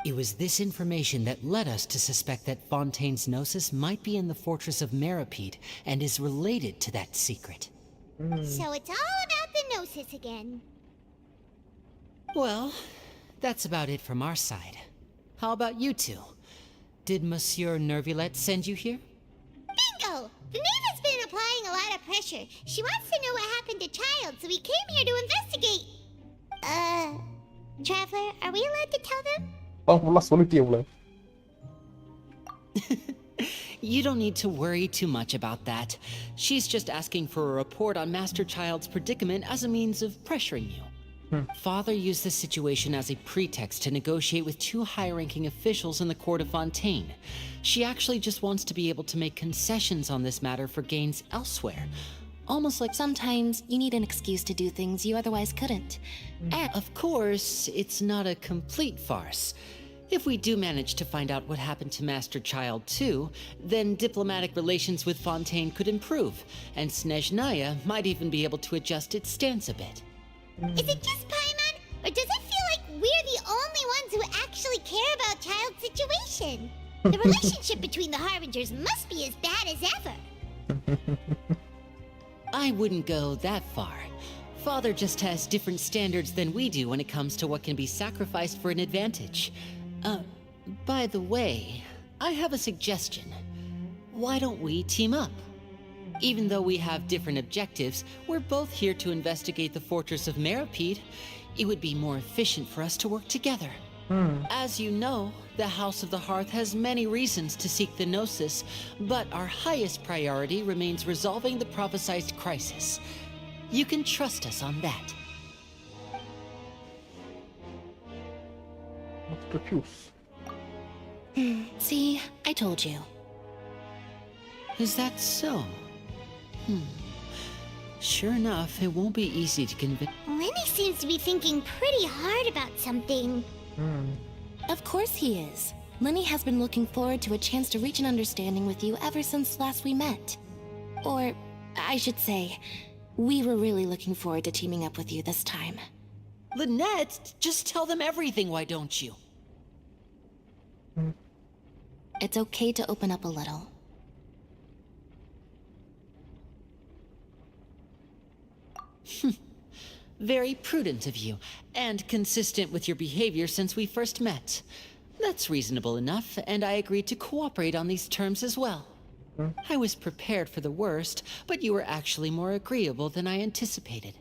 It was this information that led us to suspect that Fontaine's Gnosis might be in the fortress of Meropide and is related to that secret. So it's all about the Gnosis again. Well, that's about it from our side. How about you two? Did Monsieur Nervulette send you here? Bingo! The Knave has been applying a lot of pressure. She wants to know what happened to Child, so we came here to investigate. Traveler, are we allowed to tell them? You don't need to worry too much about that. She's just asking for a report on Master Child's predicament as a means of pressuring you. Father used this situation as a pretext to negotiate with two high-ranking officials in the court of Fontaine. She actually just wants to be able to make concessions on this matter for gains elsewhere. Almost like sometimes you need an excuse to do things you otherwise couldn't. And of course, it's not a complete farce. If we do manage to find out what happened to Master Child too, then diplomatic relations with Fontaine could improve, and Snezhnaya might even be able to adjust its stance a bit. Is it just Paimon, or does it feel like we're the only ones who actually care about Child's situation? The relationship between the Harbingers must be as bad as ever. I wouldn't go that far. Father just has different standards than we do when it comes to what can be sacrificed for an advantage. By the way, I have a suggestion. Why don't we team up? Even though we have different objectives, we're both here to investigate the fortress of Meropide. It would be more efficient for us to work together. As you know, the House of the Hearth has many reasons to seek the Gnosis, but our highest priority remains resolving the prophesized crisis. You can trust us on that. See, I told you. Is that so? Sure enough, it won't be easy to convince. Lenny seems to be thinking pretty hard about something. Of course he is. Lenny has been looking forward to a chance to reach an understanding with you ever since last we met. Or, I should say, we were really looking forward to teaming up with you this time. Lynette, just tell them everything, why don't you? It's okay to open up a little. Very prudent of you, and consistent with your behavior since we first met. That's reasonable enough, and I agreed to cooperate on these terms as well. I was prepared for the worst, but you were actually more agreeable than I anticipated.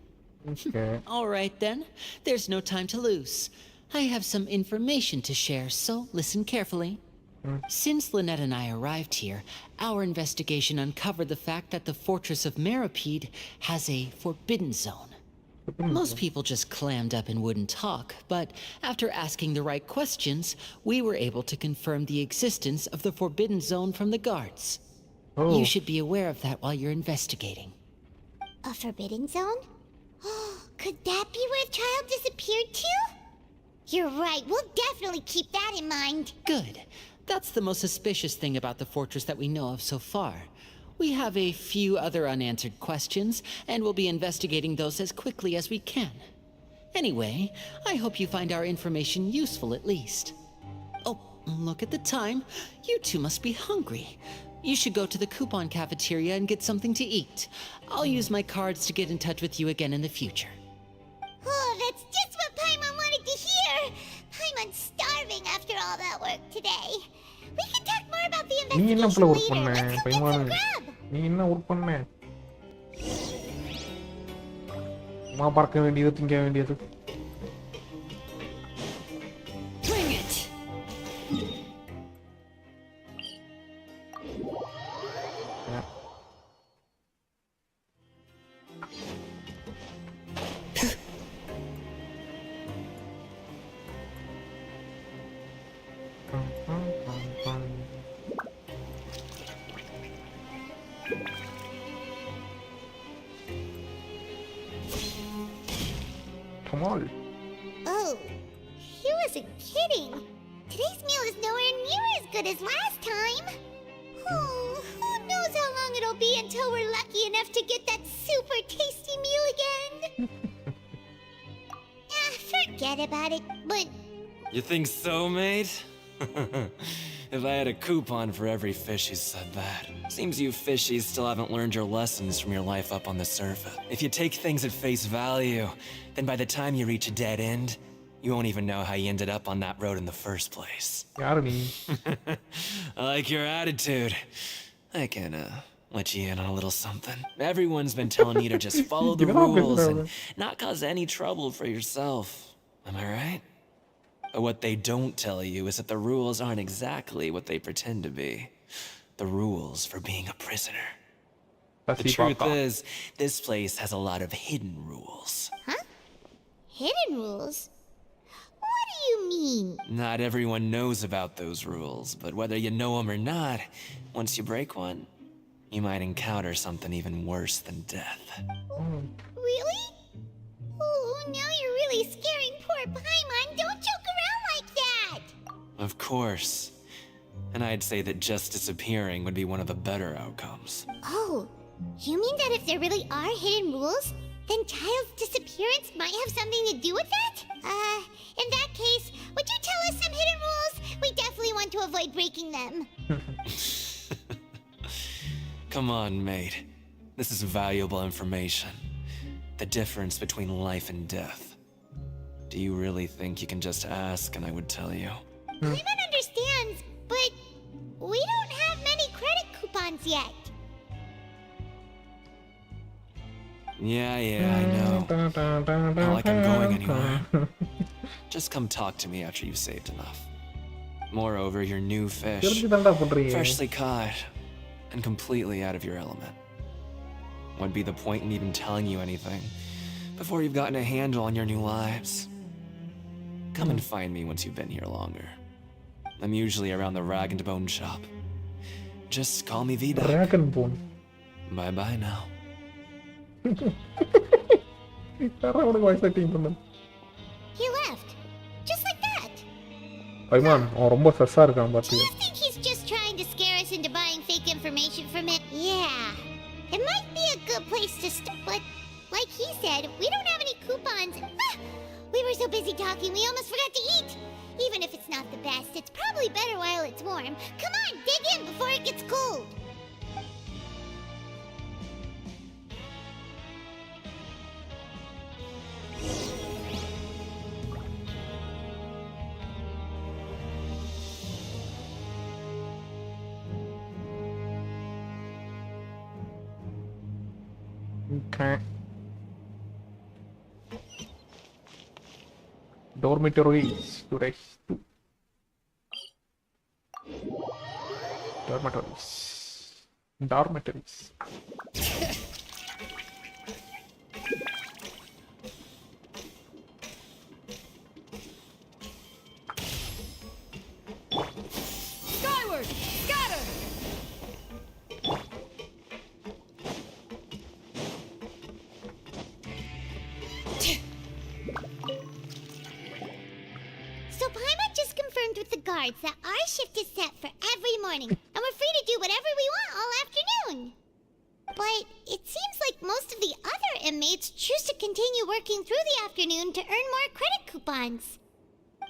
Okay. All right then, there's no time to lose. I have some information to share, so listen carefully. Since Lynette and I arrived here, our investigation uncovered the fact that the Fortress of Meripede has a forbidden zone. Most people just clammed up and wouldn't talk, but after asking the right questions, we were able to confirm the existence of the forbidden zone from the guards. Oh. You should be aware of that while you're investigating. A forbidden zone? Could that be where the child disappeared to? You're right, we'll definitely keep that in mind. Good. That's the most suspicious thing about the fortress that we know of so far. We have a few other unanswered questions, and we'll be investigating those as quickly as we can. Anyway, I hope you find our information useful at least. Oh, look at the time. You two must be hungry. You should go to the coupon cafeteria and get something to eat. I'll use my cards to get in touch with you again in the future. Oh, that's just what Paimon wanted to hear! Paimon's starving after all that work today. We can talk more about the நீ என்ன investigation work பண்ண later. Let's go get பைமானு some grub! நீ என்ன work பண்ண சும்மா பறக்க வேண்டியது திங்க வேண்டியது Bring it! Come on. Oh, he wasn't kidding. Today's meal is nowhere near as good as last time. Oh, who knows how long it'll be until we're lucky enough to get that super tasty meal again. Forget about it, but... You think so, mate? If I had a coupon for every fish who said that. Seems you fishies still haven't learned your lessons from your life up on the surface. If you take things at face value, then by the time you reach a dead end, you won't even know how you ended up on that road in the first place. யாரு நீ? I like your attitude. I can, let you in on a little something. Everyone's been telling you to just follow the rules and not cause any trouble for yourself. Am I right? But what they don't tell you is that the rules aren't exactly what they pretend to be. The rules for being a prisoner. The truth is, this place has a lot of hidden rules. Huh? Hidden rules? What do you mean? Not everyone knows about those rules, but whether you know them or not, once you break one, you might encounter something even worse than death. Really? Oh, now you're really scaring poor Paimon. Don't joke around like that! Of course. And I'd say that just disappearing would be one of the better outcomes. Oh, you mean that if there really are hidden rules, then Child's disappearance might have something to do with that? In that case, would you tell us some hidden rules? We definitely want to avoid breaking them. Come on, mate. This is valuable information. The difference between life and death. Do you really think you can just ask and I would tell you? Paimon understands, but we don't have many credit coupons yet. Yeah, I know. Not like I'm going anywhere. Just come talk to me after you've saved enough. Moreover, you're new fish, freshly caught, and completely out of your element. What'd be the point in even telling you anything before you've gotten a handle on your new lives? Come and find me once you've been here longer. I'm usually around the Rag and Bone shop. Just call me V-Duck. Rag and Bone. Bye-bye now. He left. Just like that. Ayman, அவன் ரொம்ப ஸ்ட்ரெஸ்ஸா இருக்கான் Do பாத்தியா. you think he's just trying to scare us into buying fake information from it? Yeah. It might be a good place to start, but like he said, we don't have any coupons. We were so busy talking, we almost forgot to eat. Even if it's not the best, it's probably better while it's warm. Come on, dig in before it gets cold. Okay. Dormitories to rest to. Dormitories. Skyward! Scatter! So Paimon just confirmed with the guards that our shift is set for every morning, and we're free to do whatever we want all afternoon. But it seems like most of the other inmates choose to continue working through the afternoon to earn more credit coupons.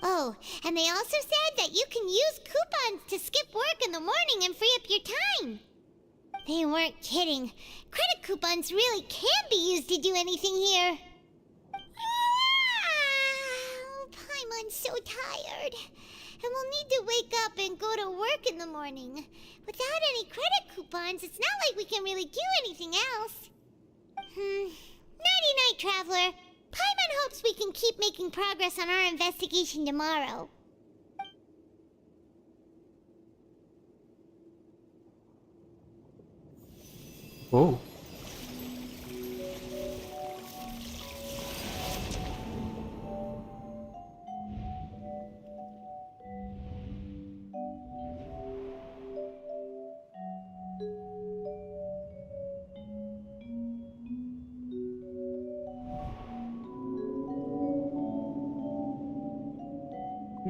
Oh, and they also said that you can use coupons to skip work in the morning and free up your time. They weren't kidding. Credit coupons really can be used to do anything here. Paimon's so tired. And we'll need to wake up and go to work in the morning. Without any credit coupons, it's not like we can really do anything else. Nighty-night, Traveler. Paimon hopes we can keep making progress on our investigation tomorrow. Oh.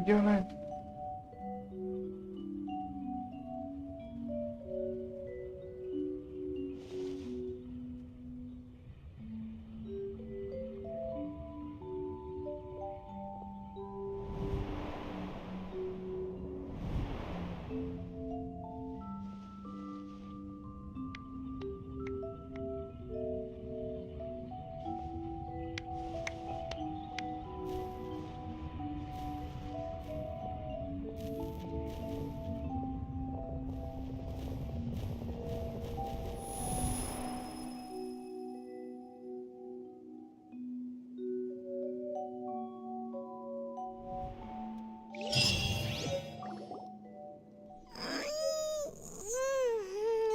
Jangan.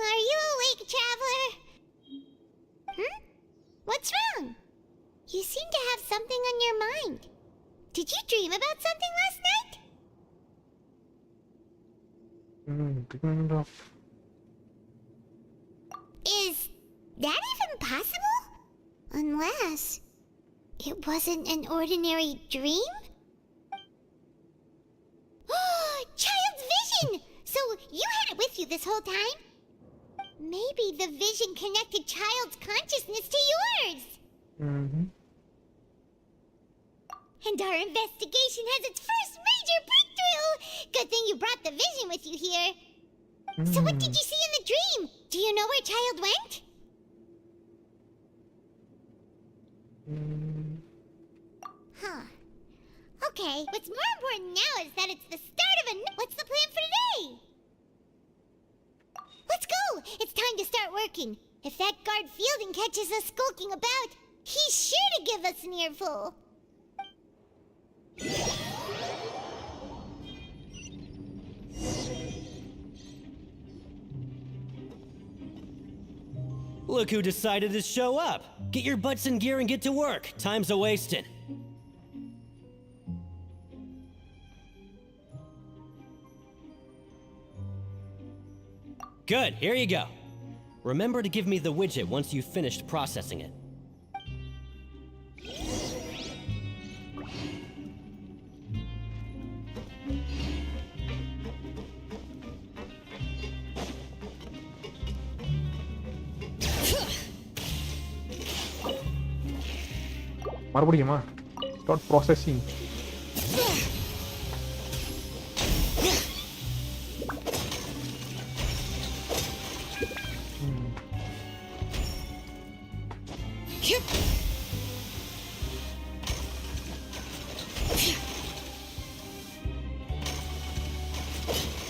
Are you awake, Traveler? What's wrong? You seem to have something on your mind. Did you dream about something last night? Kind of. Is that even possible? Unless it wasn't an ordinary dream? Child's vision! So you had it with you this whole time? Maybe the vision connected Child's consciousness to yours. And our investigation has its first major breakthrough! Good thing you brought the vision with you here. So what did you see in the dream? Do you know where Child went? Huh. Okay, what's more important now is that it's the start of What's the plan for today? Let's go! It's time to start working. If that guard Fielding catches us skulking about, he's sure to give us an earful. Look who decided to show up. Get your butts in gear and get to work. Time's a-wasting. Good, here you go. Remember to give me the widget once you've finished processing it. மறுபடியுமா? Start processing.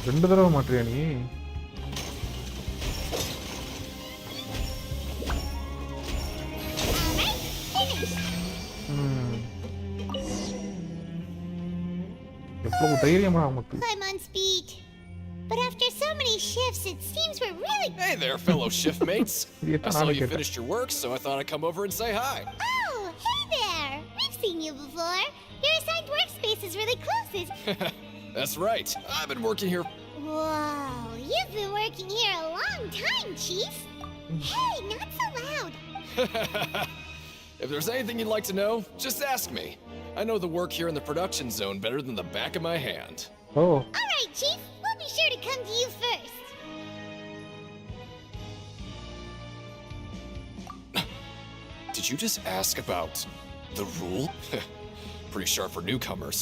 ரெண்டு தடவை மாற்றியா நீ? எவ்வளவு தைரியமா நமக்கு? I'm on speed. But after so many shifts, it seems we're really... Hey there, fellow shiftmates. I saw you finished your work, so I thought I'd come over and say hi. Oh, hey there. We've seen you before. Your assigned workspace is really close. That's right. I've been working here. Whoa, you've been working here a long time, Chief. Hey, not so loud. If there's anything you'd like to know, just ask me. I know the work here in the production zone better than the back of my hand. Oh. All right, Chief. We'll be sure to come to you first. Did you just ask about the rule? Pretty sharp for newcomers.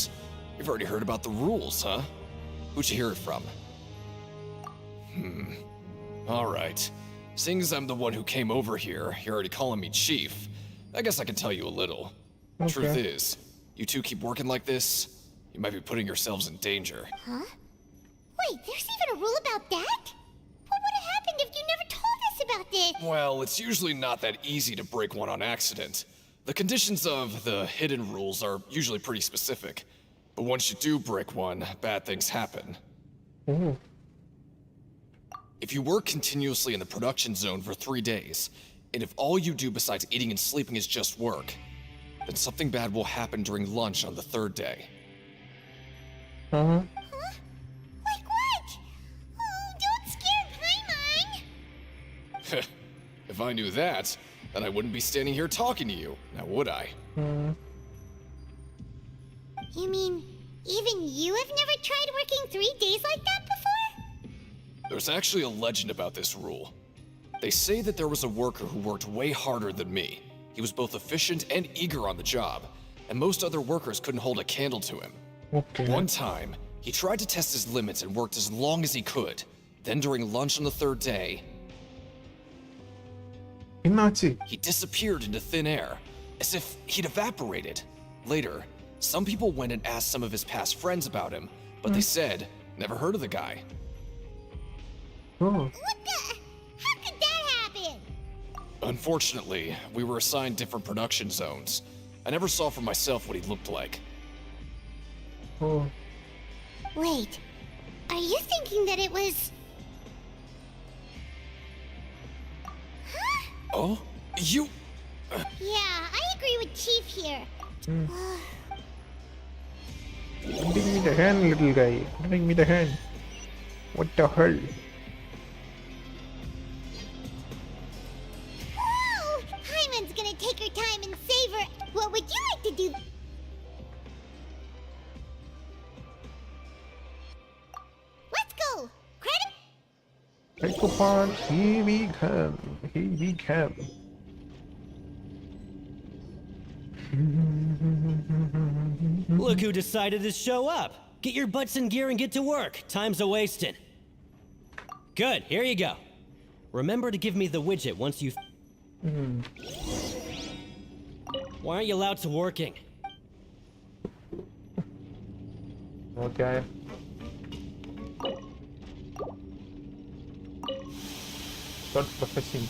You've already heard about the rules, huh? Who'd you hear it from? Alright. Seeing as I'm the one who came over here, you're already calling me Chief. I guess I can tell you a little. Okay. Truth is, you two keep working like this, you might be putting yourselves in danger. Huh? Wait, there's even a rule about that? What would have happened if you never told us about this? Well, it's usually not that easy to break one on accident. The conditions of the hidden rules are usually pretty specific. But once you do break one, bad things happen. Oh. If you work continuously in the production zone for 3 days, and if all you do besides eating and sleeping is just work, then something bad will happen during lunch on the 3rd day. Huh? Like what? Oh, don't scare Paimon. If I knew that, then I wouldn't be standing here talking to you, now would I? You mean, even you have never tried working 3 days like that before? There's actually a legend about this rule. They say that there was a worker who worked way harder than me. He was both efficient and eager on the job, and most other workers couldn't hold a candle to him. Okay. One time, he tried to test his limits and worked as long as he could. Then during lunch on the 3rd day, என்னாச்சு? he disappeared into thin air, as if he'd evaporated. Later, some people went and asked some of his past friends about him, but they said, never heard of the guy. Oh. What the? How could that happen? Unfortunately, we were assigned different production zones. I never saw for myself what he looked like. Oh. Wait, are you thinking that it was... Oh? You... Yeah, I agree with Chief here. Giving me the hand, little guy. Giving me the hand. What the hell? Whoa! Hyman's gonna take her time and savor. What would you like to do? Let's go! Credit? Take upon, here we come. Here we come. Look who decided to show up. Get your butts in gear and get to work. Time's a-wasting. Good, here you go. Remember to give me the widget once you've... Why aren't you allowed to working? Okay. Start processing.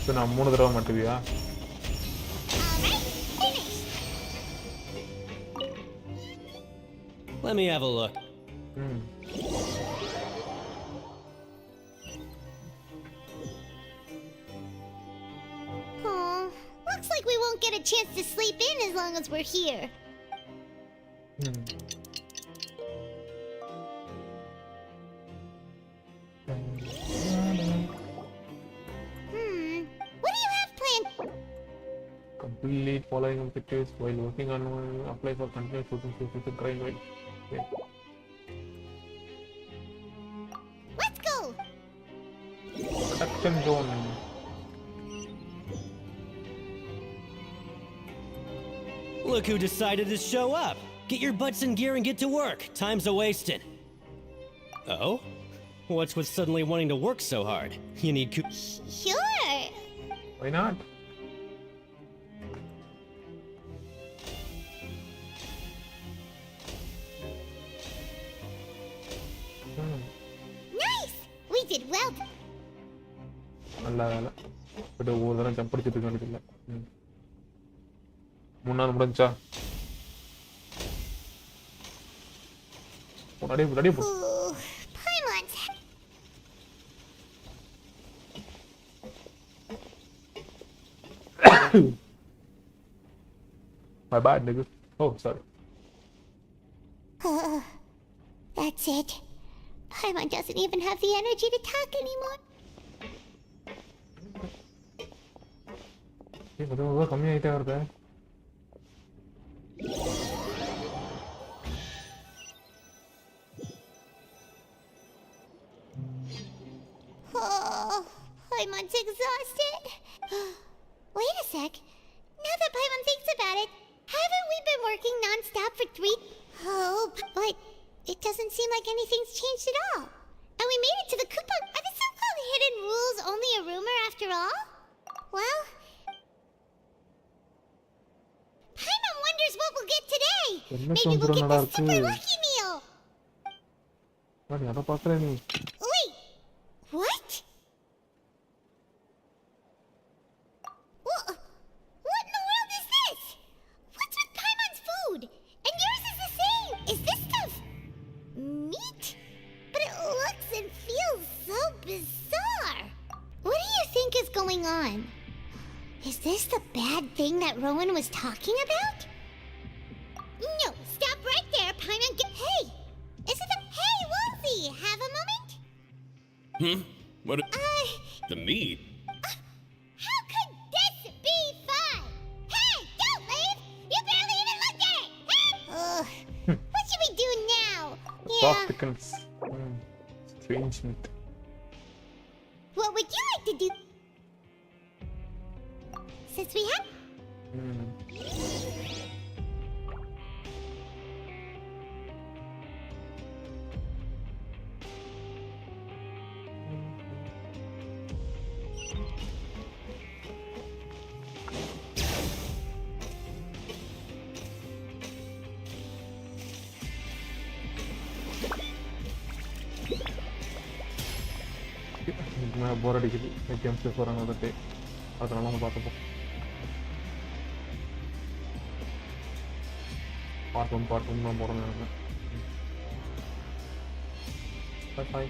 இப்போ நான் 3 தடவை மாட்டுவியா? Let me have a look. Oh, looks like we won't get a chance to sleep in as long as we're here. will lead following objectives while working on apply for continuous shooting skills with grind while. Okay. Let's go! Protection zone. Look who decided to show up. Get your butts in gear and get to work. Time's a-wasting. Oh? What's with suddenly wanting to work so hard? You need Sure! Why not? Nice! We did well. நல்ல வேலை but ஒவ்வொரு தடவை jump அடிச்சுட்டு இருக்க வேண்டியதில்லை. முன்னாள் முடிஞ்சா ready போ. Paimon's. My bad, nigga. Oh, sorry. That's it. Paimon doesn't even have the energy to talk anymore. கொஞ்சம் கம்மியாயிட்டே வருது. Oh, Paimon's exhausted. Wait a sec. Now that Paimon thinks about it, haven't we been working non-stop for 3? Oh, but it doesn't seem like anything's changed at all. And we made it to the coupon. Are the so-called hidden rules only a rumor after all? Well, Paimon wonders what we'll get today. Maybe we'll get the super lucky meal. அதை பார்க்குறேன் நீ. Wait, what? What in the world is this? What's with Paimon's food? And yours is the same. Is this stuff meat? But it looks and feels so bizarre. What do you think is going on? Is this the bad thing that Rowan was talking about? No, stop right there, Paimon. Hey! Is it the... Hey, Wolsey! Have a moment? What? The meat? How could this be fun? Hey, don't leave! You barely even looked at it! What should we do now? Soft chickens. Strange meat. What would you like to do? Since we have... போர் அடிக்குது. Games போகிறாங்க வந்துட்டு அதனால நம்ம பார்த்துப்போம். Part one தான் போகிறேன். பாய்.